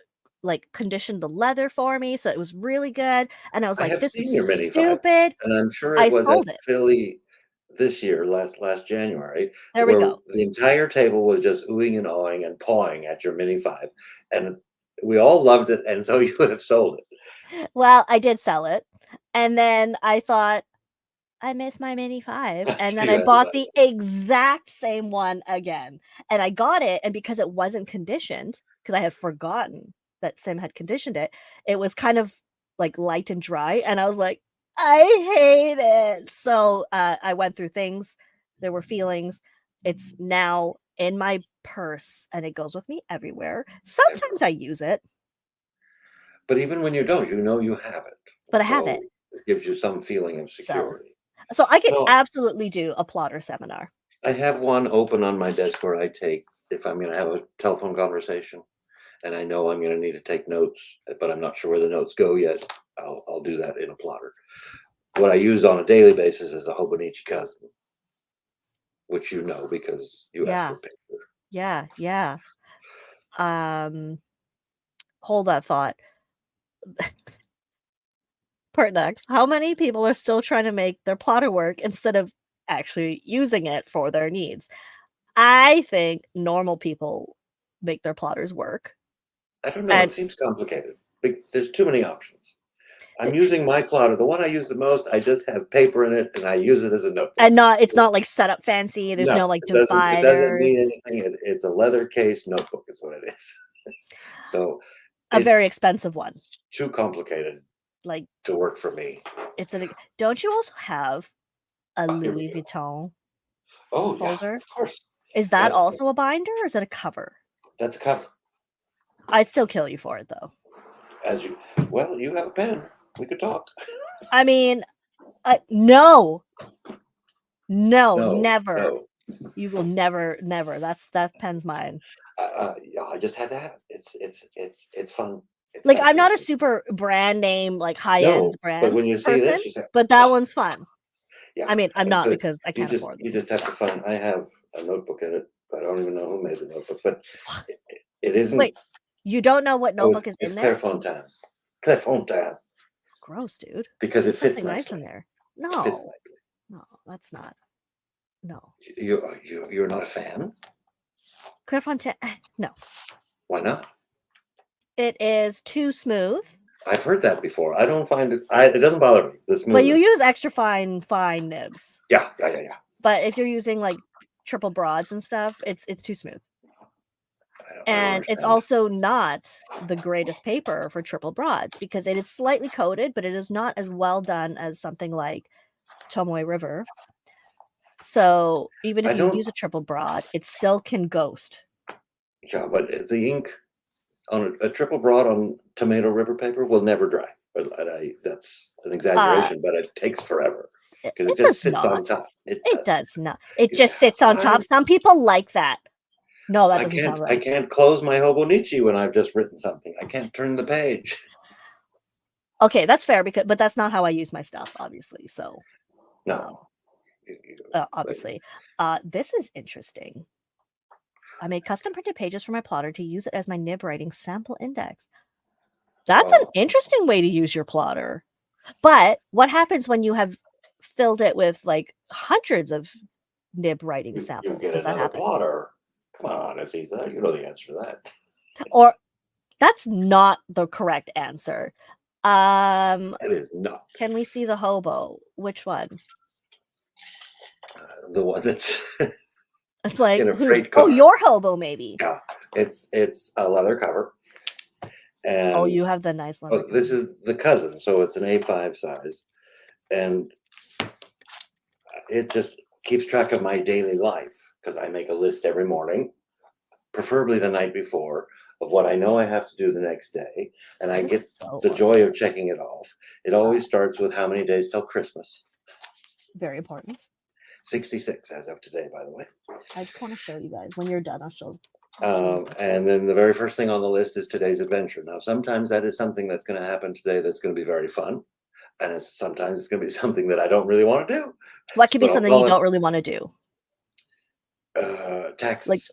like conditioned the leather for me, so it was really good. And I was I like, have this is seen your Mini 5, stupid. and I'm sure it I was at sold it. Philly this year, last January, There we where go. the entire table was just oohing and awing and pawing at your Mini 5, and we all loved it, and so you have sold it. Well, I did sell it. And then I thought, I miss my Mini 5. I And then see I that. bought the exact same one again. And I got it, and because it wasn't conditioned, because I had forgotten that Sim had conditioned it, it was kind of like light and dry. And I was like, I hate it. So I went through things. There were feelings. It's now in my purse and it goes with me everywhere. Sometimes I use it, But even when you don't, you know you have it. but I have it. So it gives you some feeling of So security. so I could No, absolutely do a plotter seminar. I have one open on my desk where I take, if I'm going to have a telephone conversation and I know I'm going to need to take notes, but I'm not sure where the notes go yet, I'll do that in a plotter. What I use on a daily basis is a Hobonichi cousin, which you know because you asked Yeah. for a picture. Yeah, yeah. Um, hold that thought. Pertnex, how many people are still trying to make their plotter work instead of actually using it for their needs? I think normal people make their plotters work. I don't know. It And seems complicated. There's too many options. I'm th- using my plotter. The one I use the most, I just have paper in it and I use it as a notebook. and not it's not like set up fancy. There's No, no like it doesn't divider. need anything. It's a leather case notebook is what it is. So A very it's expensive one. too complicated Like to work for me. it's an don't you also have a Oh, here we Louis go. Vuitton Oh yeah, folder? of course. Is that That also a binder or is it a cover? that's a cover. I'd still kill you for it though. As you well, you have a pen. We could talk. I mean, no, no, No, never. no. You will never, never. That pen's mine. Yeah, I just had to have it. It's fun. It's Like I'm not a fascinating. super brand name, like high No, end but when brands you see person, this, you say, but that oh, one's fun. yeah, I mean, I'm it's not good. because I You can't just afford you them. just have to find. I have a notebook in it. I don't even know who made the notebook, but it Wait, isn't. you don't know what Oh, notebook is it's in there? Clairefontaine. Clairefontaine, Gross, dude. because it There's fits something nice nicely. in there. It fits No, nicely. no, that's not. No, You're not a fan? Clairefontaine. No, Why not? it is too smooth. I've heard that before. I don't find it. It doesn't bother me. The But you smoothness. use extra fine nibs. Yeah, yeah, yeah, yeah. But if you're using like triple broads and stuff, it's too smooth. I don't And it's understand. also not the greatest paper for triple broads because it is slightly coated, but it is not as well done as something like Tomoe River. So even if I you don't. use a triple broad, it still can ghost. Yeah, but the ink on a triple broad on tomato river paper will never dry. But that's an Uh, exaggeration, but it takes forever because it it just does sits on not. top. It It does. does not. It You- just sits on top. I Some people like that. No, that I doesn't can't sound I right. can't close my Hobonichi when I've just written something. I can't turn the page. Okay, that's fair but that's not how I use my stuff, obviously. So, No. But obviously, this is interesting. I made custom printed pages for my plotter to use it as my nib writing sample index. That's an well, interesting way to use your plotter. But what happens when you have filled it with like hundreds of nib writing you samples? get Does that another happen? plotter. Come on, Azizah, you know the answer to that. Or that's not the correct answer. It is not Can we see the hobo? Which one? the one that's It's like in a who? freight Oh, car. your hobo maybe. Yeah, it's a leather cover, Oh, and you have the nice leather this cover. is the cousin, so it's an A5 size, and it just keeps track of my daily life because I make a list every morning, preferably the night before, of what I know I have to do the next day, and I This is get so the awesome. joy of checking it off. It always starts with how many days till Christmas. Very important. 66 as of today, by the way. I just want to show you guys. When you're done, I'll show you. And then the very first thing on the list is today's adventure. Now, sometimes that is something that's going to happen today that's going to be very fun. And sometimes it's going to be something that I don't really want to do. What could be But I'll something you call don't really want to do? it Like, taxes.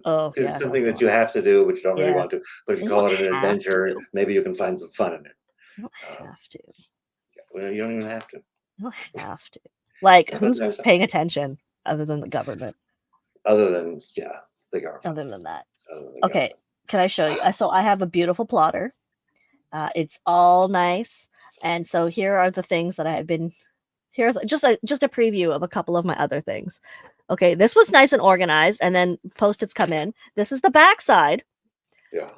oh It's yeah, no, something come that on. you have to do, but you don't really Yeah, want to. But if you you call don't it an have adventure, to. maybe you can find some fun in it. You don't Uh, have to. well, you don't even have to. You don't have to. Like, Yeah, but who's there's paying attention other than the government? other than the government. Other than that. Other than Okay, government. can I show you? So I have a beautiful plotter. It's all nice. And so here are the things that I have been Here's just a preview of a couple of my other things. Okay, this was nice and organized, and then Post-its come in. This is the back side. Yeah.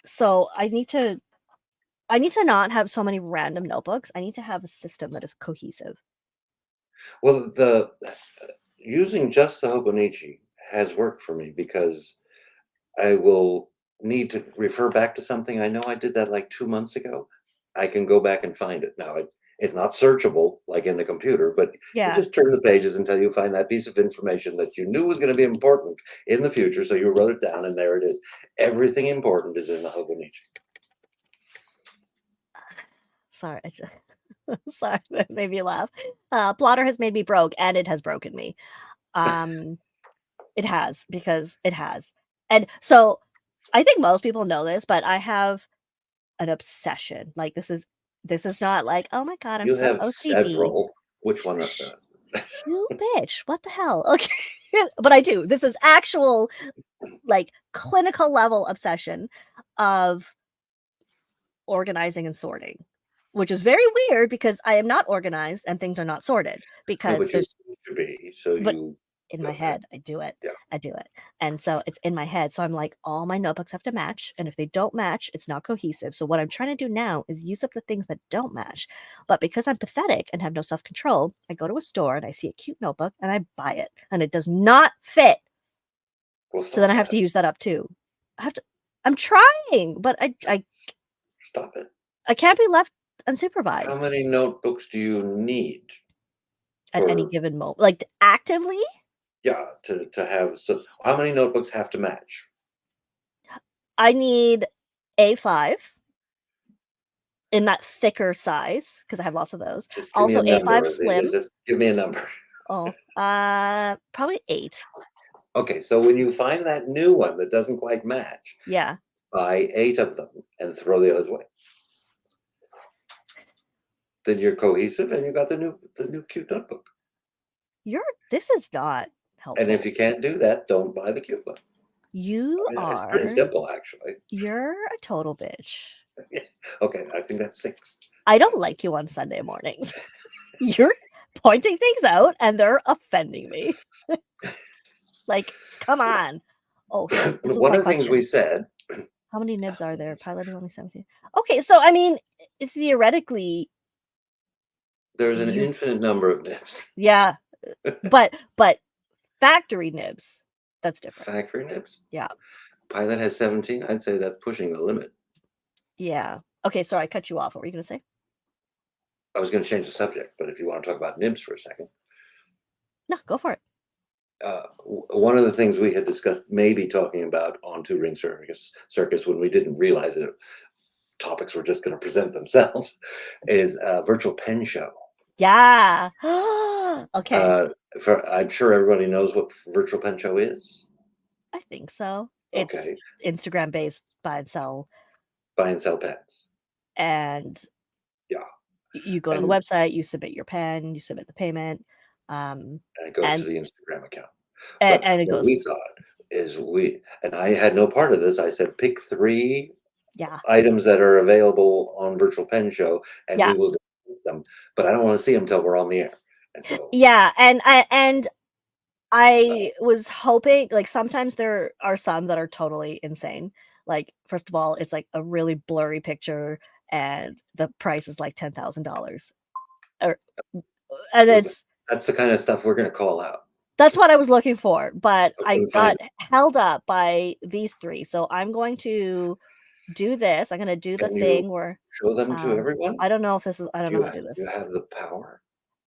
So I need to not have so many random notebooks. I need to have a system that is cohesive. Well, the using just the Hobonichi has worked for me because I will need to refer back to something. I know I did that like 2 months ago. I can go back and find it. Now it's not searchable like in the computer, but you Yeah. just turn the pages until you find that piece of information that you knew was going to be important in the future. So you wrote it down, and there it is. Everything important is in the Hobonichi. Sorry, sorry, that made me laugh. Plotter has made me broke, and it has broken me. It has, because it has. And so I think most people know this, but I have an obsession. Like, this is not like, oh my God, I'm You so have OCD. several. Which one? You bitch. What the hell? Okay. But I do. This is actual, like, clinical level obsession of organizing and sorting, which is very weird because I am not organized and things are not sorted No, because but you there's, should be. So but you in go my ahead. head, I do it. Yeah. I do it. And so it's in my head. So I'm like, all my notebooks have to match. And if they don't match, it's not cohesive. So what I'm trying to do now is use up the things that don't match. But because I'm pathetic and have no self control, I go to a store and I see a cute notebook and I buy it. And it does not fit. Well, So then I have that. to use that up too. I'm trying, but Stop it. I can't be left How unsupervised many notebooks do you need at any for, given moment. Like, actively, yeah, to have, so how many notebooks have to match? I need A5 in that thicker size because I have lots of those. Just give me Also a number, A5 Azizah, slim. just give me a number. Oh, probably 8. Okay, so when you find that new one that doesn't quite match, Yeah. buy 8 of them and throw the others away. Then you're cohesive and you got the new cute notebook. This is not And if helpful. you can't do that, don't buy the cute one. You I mean, it's pretty are simple, actually. you're a total bitch. Yeah. Okay, I think that's 6. I don't like you on Sunday mornings. You're pointing things out and they're offending me. Like, come on. Oh, here. This was One my of the things we question. said. How many nibs are there? Pilot is only 17. Okay, so I mean, theoretically, There's an you infinite number of nibs. yeah, but factory nibs, that's different. Factory nibs? Yeah. Pilot has 17. I'd say that's pushing the limit. Yeah. Okay, sorry, I cut you off. What were you gonna say? I was going to change the subject, but if you want to talk about nibs for a second, No, go for it. one of the things we had discussed maybe talking about on Two Ring Circus when we didn't realize that topics were just going to present themselves is virtual pen show. Yeah. Okay. I'm sure everybody knows what virtual pen show is. I think so. It's Okay, Instagram based buy and sell, buy and sell pens. and Yeah, you go to the and website, you submit your pen, you submit the payment, it goes to and the Instagram account. But it what goes, we thought is and I had no part of this. I said pick 3 yeah, items that are available on virtual pen show, and yeah, we will do them. But I don't want to see them until we're on the air. And so, yeah, and I was hoping, like, sometimes there are some that are totally insane. Like, first of all, it's like a really blurry picture and the price is like $10,000. Or and well, it's that's the kind of stuff we're going to call out. that's what I Just was looking for, but I I couldn't find got it. held up by these 3. So I'm going to do this. I'm gonna do the Can you thing where, show them to everyone? I don't know if this is I don't Do know you how to do do you this. have the power?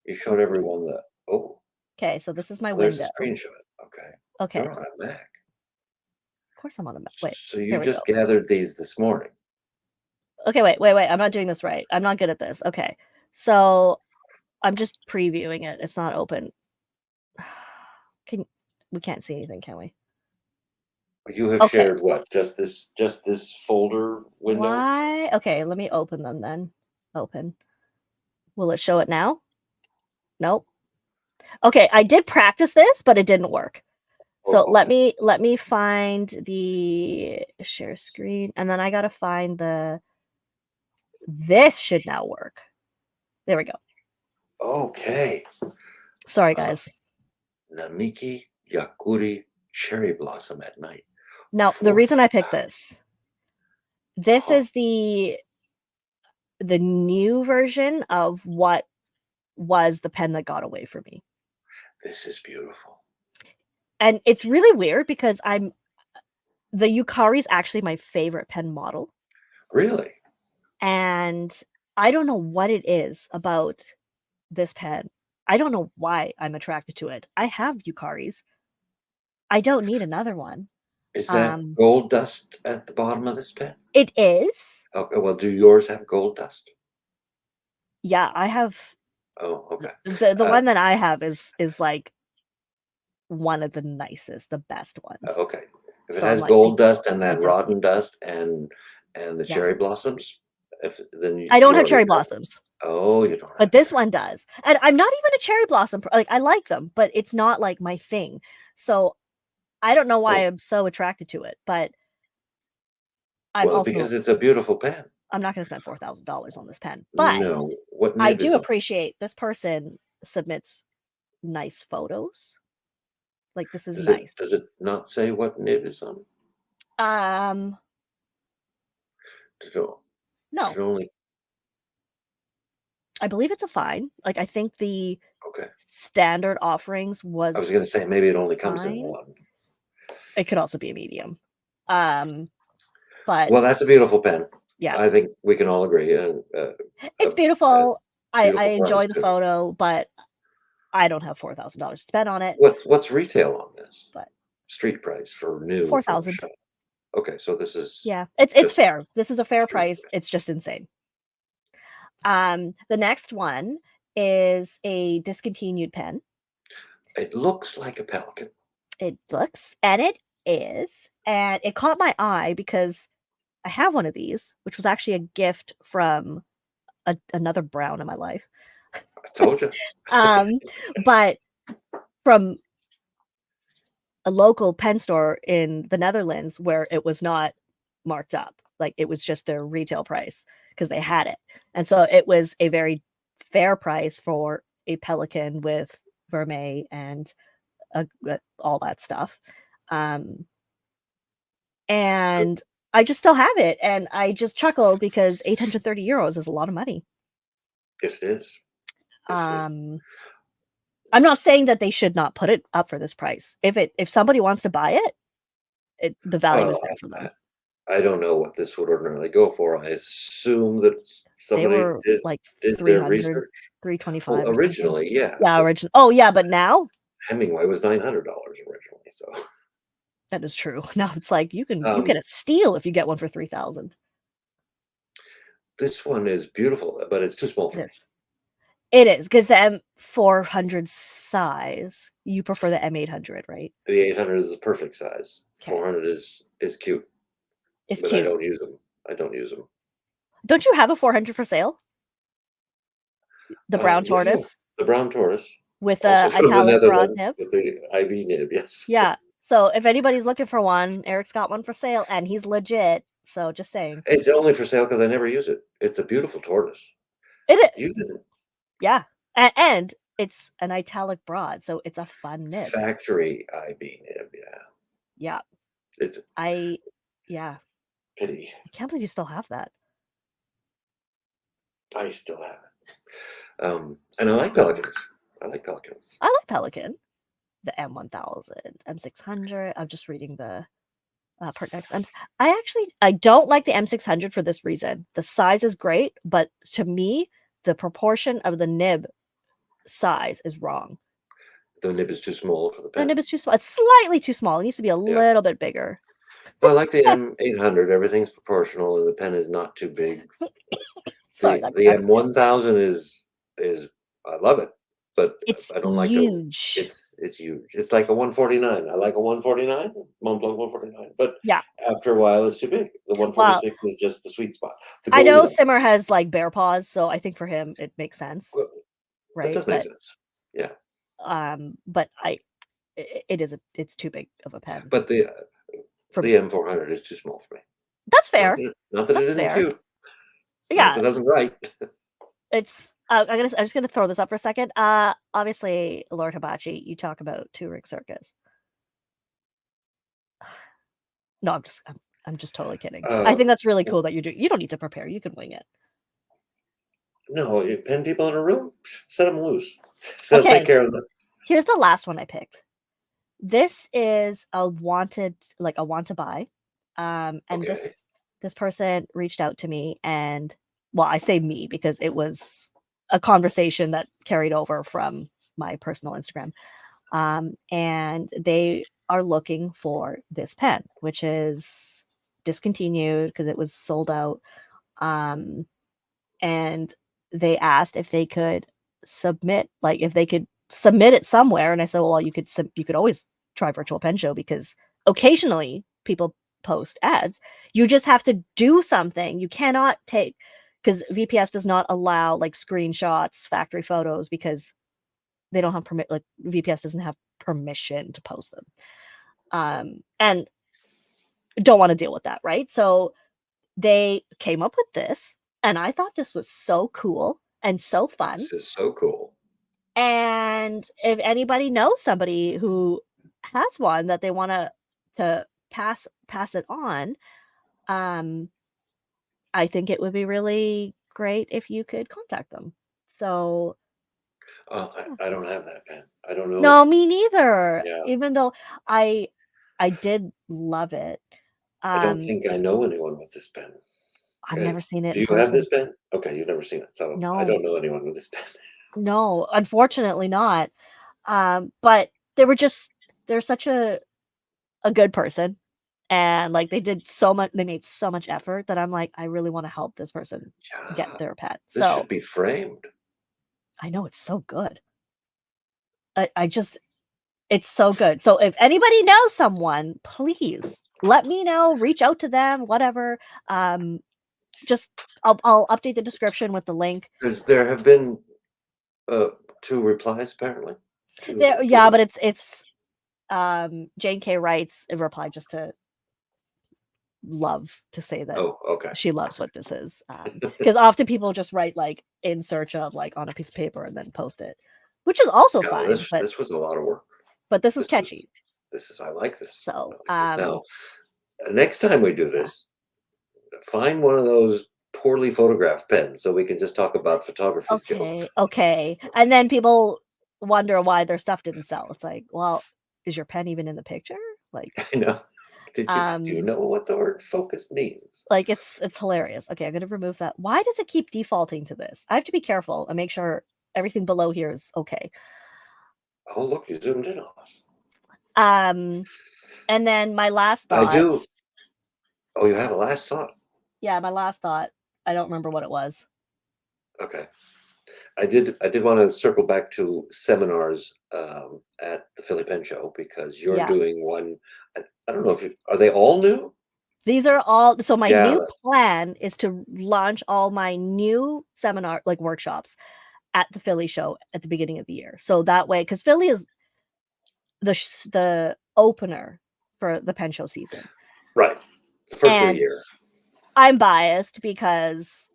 You showed Let's see. everyone the. Oh, Okay, so this is my there's a window. screenshot. Okay, Okay, you're on a Mac, of course I'm on a wait, so here you we go. just gathered these this morning. Okay, wait, I'm not doing this right. I'm not good at this. Okay. So I'm just previewing it. It's not open. Can we can't see anything, can we? You have Okay. shared what? Just this folder window? Why? Okay, let me open them then. Open. Will it show it now? Nope. Okay, I did practice this, but it didn't work. So Oh, okay. let me find the share screen, and then I gotta find this should now work. There we go. Okay. Sorry, guys. Namiki Yakuri Cherry Blossom at Night. Now, the reason I picked this Uh-huh. is the new version of what was the pen that got away from me. This is beautiful. And it's really weird because the Yukari is actually my favorite pen model. Really? And I don't know what it is about this pen. I don't know why I'm attracted to it. I have Yukaris. I don't need another one. Is that gold dust at the bottom of this pen? It is. Okay, well, do yours have gold dust? Yeah, I have. Oh, okay. The one that I have is like one of the nicest, the best ones. Okay. If it So has I'm like, gold dust and that don't- rotten dust and the Yeah. cherry blossoms, then I don't have you cherry already know. blossoms. Oh, you don't have But this cherry. one does. And I'm not even a cherry blossom like, I like them, but it's not like my thing. So I don't know why Oh, I'm so attracted to it, but I'm well, also because it's a beautiful pen. I'm not gonna spend $4,000 on this pen. But No. What I nib is do it? appreciate this person submits nice photos. Like, this is Does nice. it not say what nib is on? Did it No. only I believe it's a fine. Like, I think the okay. standard offerings I was was gonna say maybe it only comes in fine. one. It could also be a medium. But Well, that's a beautiful pen. yeah, I think we can all agree. And it's beautiful. I beautiful price enjoy the too. photo, but I don't have $4,000 to spend on it. What's retail on this? But Street price for new from the 4,000. shop. Okay, so this is Yeah, it's just fair. This is a fair street price. It's just insane. The next one is a discontinued pen. It looks like a Pelican. It looks, and it is, and it caught my eye because I have one of these, which was actually a gift from another Brown in my life. I told you. But from a local pen store in the Netherlands where it was not marked up. Like, it was just their retail price because they had it. And so it was a very fair price for a Pelican with vermeil and all that stuff. And I just still have it. And I just chuckle because 830 euros is a lot of money. Yes, it is. Yes, it is. I'm not saying that they should not put it up for this price. If somebody wants to buy it, the value is there for them. I don't know what this would ordinarily go for. I assume that They somebody were like did their 300, research. 325 Well, or something. originally, yeah. Yeah, original. Oh, yeah, but now Hemingway was $900 originally. So that is true. Now it's like you get a steal if you get one for 3,000. this one is beautiful, but it's too small for me. It is because the M400 size. You prefer the M800, right? The 800 is the perfect size. Okay. 400 is cute. It's but cute. I don't use them. Don't you have a 400 for sale? The brown tortoise? The brown tortoise. With Also a from the italic broad Netherlands nib? with the IB nib, yes. Yeah. So if anybody's looking for one, Eric's got one for sale, and he's legit. So just saying. It's only for sale because I never use it. It's a beautiful tortoise. It is. You didn't. Yeah. And it's an italic broad, so it's a fun nib. Factory IB nib, yeah. Yeah. It's yeah. pity. I can't believe you still have that. I still have it. And I like Pelicans. I like Pelican. The M1000, M600. I'm just reading the Pertnex M's. I don't like the M600 for this reason. The size is great, but to me, the proportion of the nib size is wrong. The nib is too small for the pen. The nib is too small. It's slightly too small. It needs to be a little bit bigger. I like the M800. Everything's proportional, and the pen is not too big. Sorry, the M1000 is I love it, but it's I don't like huge. It's huge. It's like a 149. I like a 149, Montblanc 149, but yeah, after a while it's too big. The 146 is just the sweet spot. I know Simmer has like bear paws, so I think for him it makes sense. Well, right? That does make sense. Yeah. But it's too big of a pen. But the M400 is too small for me. That's fair. Not that it isn't cute. Yeah. Not that it doesn't write. I'm just gonna throw this up for a second. Obviously, Lord Hibachi, you talk about Touring Circus. No, I'm just totally kidding. I Uh, think that's really cool that you don't need to prepare. You can wing it. no, you pin people in a room, set them loose. They'll take Okay, care of them. here's the last one I picked. This is a want to buy. And Okay. this person reached out to me and well, I say me because it was a conversation that carried over from my personal Instagram. And they are looking for this pen, which is discontinued because it was sold out. Um, and they asked if they could submit it somewhere, and I said, well, you could always try virtual pen show because occasionally people post ads. You just have to do something. You cannot take because VPS does not allow like screenshots, factory photos because they don't have permit like VPS doesn't have permission to post them. And don't want to deal with that, right? So they came up with this, and I thought this was so cool and so fun. This is so cool. And if anybody knows somebody who has one that they want to pass it on, um, I think it would be really great if you could contact them. So yeah. I don't have that pen. I don't know. No, me neither. Yeah, Even though I I did love it. I don't Um, think I know anyone with this pen. I've never seen it Do in you have this person. pen? Okay, you've never seen it, so I No, don't know anyone with this pen. no, unfortunately not. But they're such a good person, and, like, they made so much effort that I'm like, "I really wanna help this person get Yeah, their pet." this So, should be framed. I know it's so good. I just it's so good. So, if anybody knows someone, please let me know, reach out to them, whatever. Um, just I'll update the description with the link. There have been, uh, 2 replies apparently There to yeah, the but Jane K writes a reply just to love to say that oh, okay. she loves what this is, because often people just write, like, "In search of," like, on a piece of paper and then post it, which is also Yeah, fine, this was a lot of work. but this is This was catchy. I like this. I So, like this. Now, next time we do yeah. this, find one of those poorly photographed pens so we can just talk about photography skills. Okay, okay, and then people wonder why their stuff didn't sell. It's like, "Well, is your pen even in the picture?" Like, I know. Do you um, know what the word focus means? it's hilarious. Okay, I'm gonna remove that. Why does it keep defaulting to this? I have to be careful and make sure everything below here is okay. Oh, look, you zoomed in on us. Um, and then my last I thought do. Oh, you have a last thought. yeah, my last thought, I don't remember what it was. Okay. I did want to circle back to seminars at the Philly Pen Show because you're Yeah. doing one. I don't know if are they all new? These are all so my Yeah, new that's plan is to launch all my new seminar like workshops at the Philly show at the beginning of the year. So that way, because Philly is the opener for the pen show season. right. It's the first of the And year. I'm biased because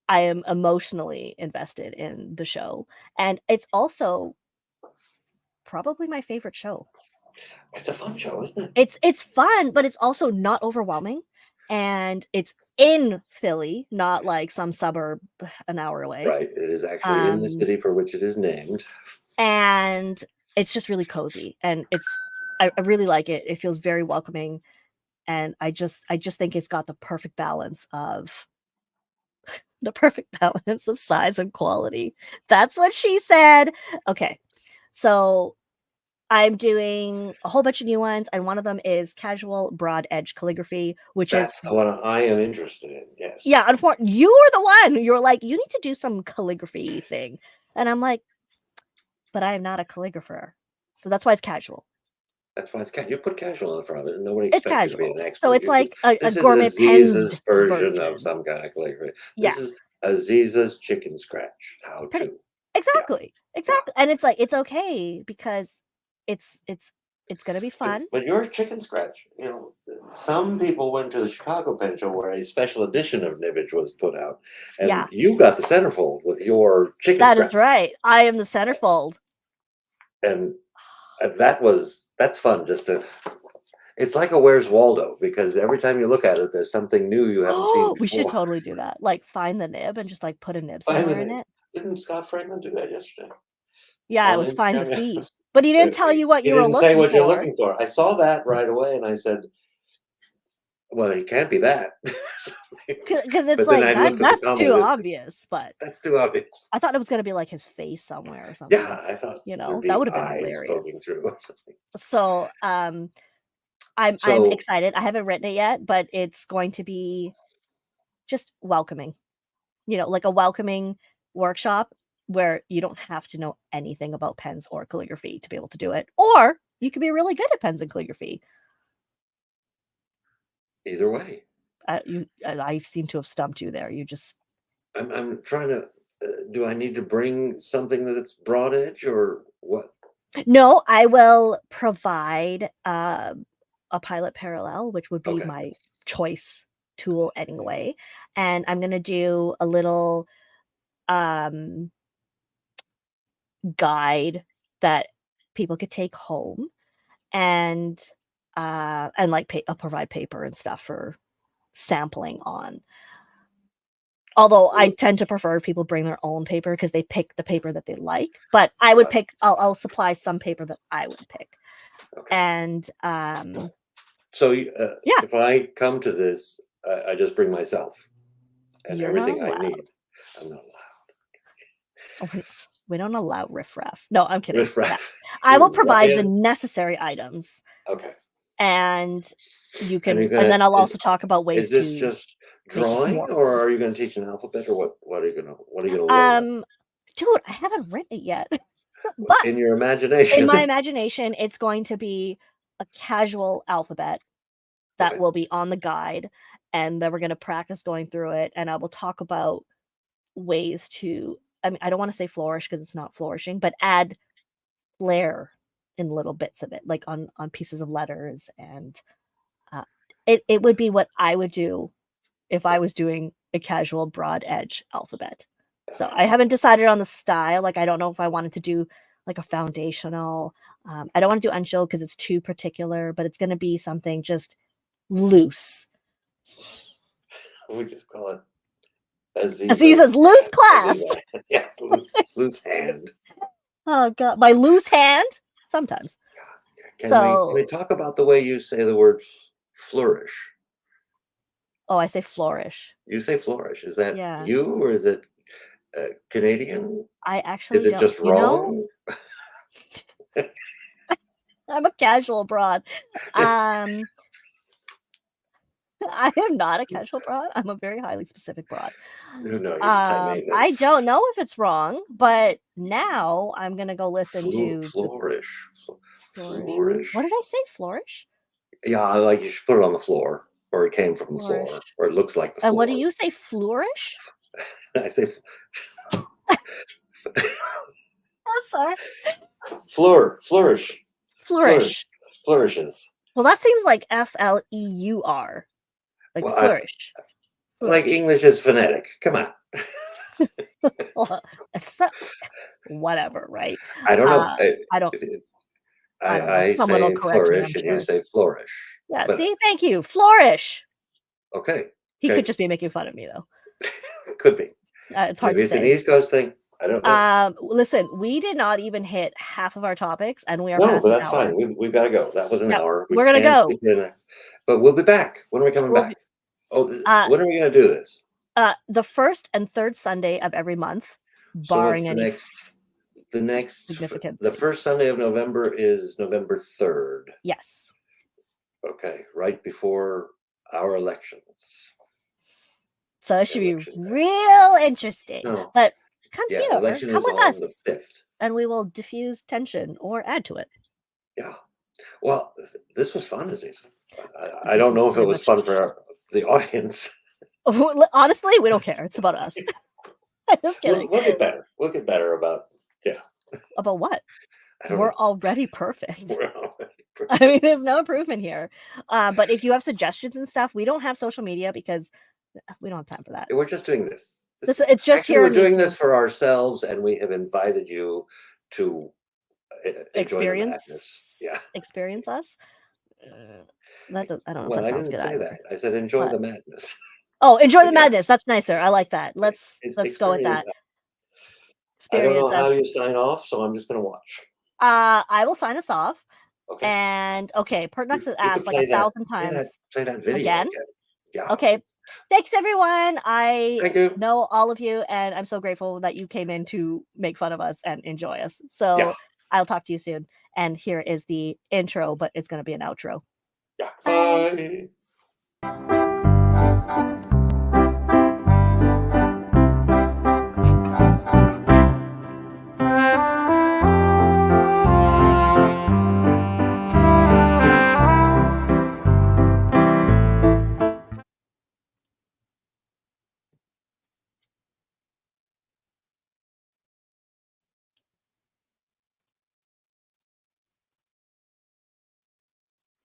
I am emotionally invested in the show. And it's also probably my favorite show. It's a fun show, isn't it? It's fun, but it's also not overwhelming, and it's in Philly, not like some suburb an hour away. Right. It is actually in the Um, city for which it is named. and it's just really cozy, and I really like it. It feels very welcoming, and I just think it's got the perfect balance of size and quality. That's what she said. Okay, so I'm doing a whole bunch of new ones, and one of them is casual broad edge calligraphy, which is That's the one I am interested in. Yes. yeah, you were the one. You were like, "You need to do some calligraphy thing." And I'm like, "But I am not a calligrapher." So that's why it's casual. That's why you put casual in front of it, and nobody It's expects you to be an casual. So expert. it's You just like a this is gourmet penned Azizah's version of version. some kind of calligraphy. Yeah, This is Azizah's chicken scratch. How pretty to? Yeah, exactly, yeah. exactly. And it's like, it's okay because it's It's gonna be fun. But you're a chicken scratch. You know, some people went to the Chicago Pen Show where a special edition of Nibbage was put out, and Yeah, you got the centerfold with your chicken that is scratch, right. I am the centerfold. and that's fun. Just to, it's like a Where's Waldo because every time you look at it, there's something new you haven't seen Oh, we should before. totally do that. Like find the nib and just like put a nib Find somewhere in the it. Didn't Scott Franklin do that yesterday Yeah, it on was find the Instagram? feed. But he didn't tell you what He you were didn't say looking what you're for looking for. I saw that right away, and I said, "Well, it can't be that." because it's But then like I looked at the that's comment. too It said, obvious. But "That's too obvious." I thought it was gonna be like his face somewhere or something. Yeah, I thought You there'd know, that be would have been eyes poking hilarious. through or something. So I'm So excited. I haven't written it yet, but it's going to be just welcoming. You know, like a welcoming workshop where you don't have to know anything about pens or calligraphy to be able to do it, or you could be really good at pens and calligraphy. either way, I seem to have stumped you there. You just I'm trying to. Do I need to bring something that's broad edge or what? no. I will provide a pilot parallel, which would be Okay. my choice tool anyway, and I'm gonna do a little um guide that people could take home and like I'll provide paper and stuff for sampling on. Although I Well, tend to prefer people bring their own paper because they pick the paper that they like, but right. I'll supply some paper that I would pick. Okay. And So yeah, if I come to this, I just bring myself and you're not everything I allowed. need. I'm not allowed. Oh, we don't allow riffraff. No, I'm kidding. Riff Yeah. raff. I will provide the Ruffian. necessary items Okay. and you And can and then I'll also talk about ways is this to just make it drawing, more or fun. are you going to teach an alphabet, or what are you going to learn us Um, dude, I haven't written it yet. But in your in my imagination? imagination, it's going to be a casual alphabet that Okay. will be on the guide, and then we're gonna practice going through it, and I will talk about ways to I mean, I don't wanna say flourish because it's not flourishing, but add flair in little bits of it, like on pieces of letters, and, uh, it would be what I would do if I was doing a casual broad edge alphabet. So I haven't decided on the style. Like I don't know if I wanted to do like a foundational. I don't want to do unshow because it's too particular, but it's going to be something just loose. We just call it Azizah's Azizah's loose class. Azizah. Yes, loose hand. Oh god, my loose hand. Sometimes. Can we So, talk about the way you say the word flourish? oh, I say flourish. You say flourish. Is that Yeah, you, or is it Canadian? I Is actually it don't. just wrong? I'm a casual broad. Um, I am not a casual broad. I'm a very highly specific broad. No, you're just high I maintenance. don't know if it's wrong, but now I'm gonna go listen to the Flourish. flourish. Flourish. What did I say? Flourish? Yeah, like you should put it on the floor, or it came from the Flourish. floor, or it looks like the And what do floor. you say? Flourish? I say Oh, sorry. flourish, Flourish. flourishes. Well, that seems like FLEUR, like Well, flourish. like Flourish. English is phonetic. Come on. Well, it's not whatever, right? I don't know. I don't It- I don't know. I Someone will say correct me, flourish I'm and you sure. say flourish. Yeah, But see, thank you. Flourish. okay, He could okay, just be making fun of me though. could be. It's hard Maybe to it's an say. East Coast thing. I don't know. Listen, we did not even hit half of our topics, and we are No, past but an that's hour. fine. We've got to go. That was an Yeah, hour. We we're gonna can't go. keep it in there. But we'll be back. When are we coming We'll be, back? Oh, uh, when are we going to do this? the first and third Sunday of every month, So what's barring any significant the thing. first Sunday of November is November 3rd. Yes. Okay, right before our elections. So it should be Election day. real interesting. No. But come Yeah, here, election come is with on us, the 5th. and we will diffuse tension or add to it. Yeah. Well, this was fun, Aziz. I This don't is know if it pretty was much fun for the audience. honestly, we don't care. It's about us. I'm just kidding. We'll get better. We'll get better about, yeah. About what? I don't We're know. already perfect. We're I mean, there's no improvement here. But if you have suggestions and stuff, we don't have social media because we don't have time for that. We're just doing this. It's just Actually, here we're on doing YouTube. this for ourselves, and we have invited you to enjoy the madness. Yeah. Experience us. I don't know if Well, that I sounds didn't good say either. that. I said enjoy What? the madness. Oh, enjoy But the yeah, madness. That's nicer. I like that. Let's go with experience that. that. I don't know Experience how us. you sign off, so I'm just going to watch. I will sign us off. Okay. And okay, Pertnux has You could asked like play that. 1,000 times Play that video again. again. Yeah. Okay. Thanks everyone. I Thank you. know all of you and I'm so grateful that you came in to make fun of us and enjoy us. Yeah. So I'll talk to you soon. And here is the intro, but it's going to be an outro. Yeah. Bye. Bye.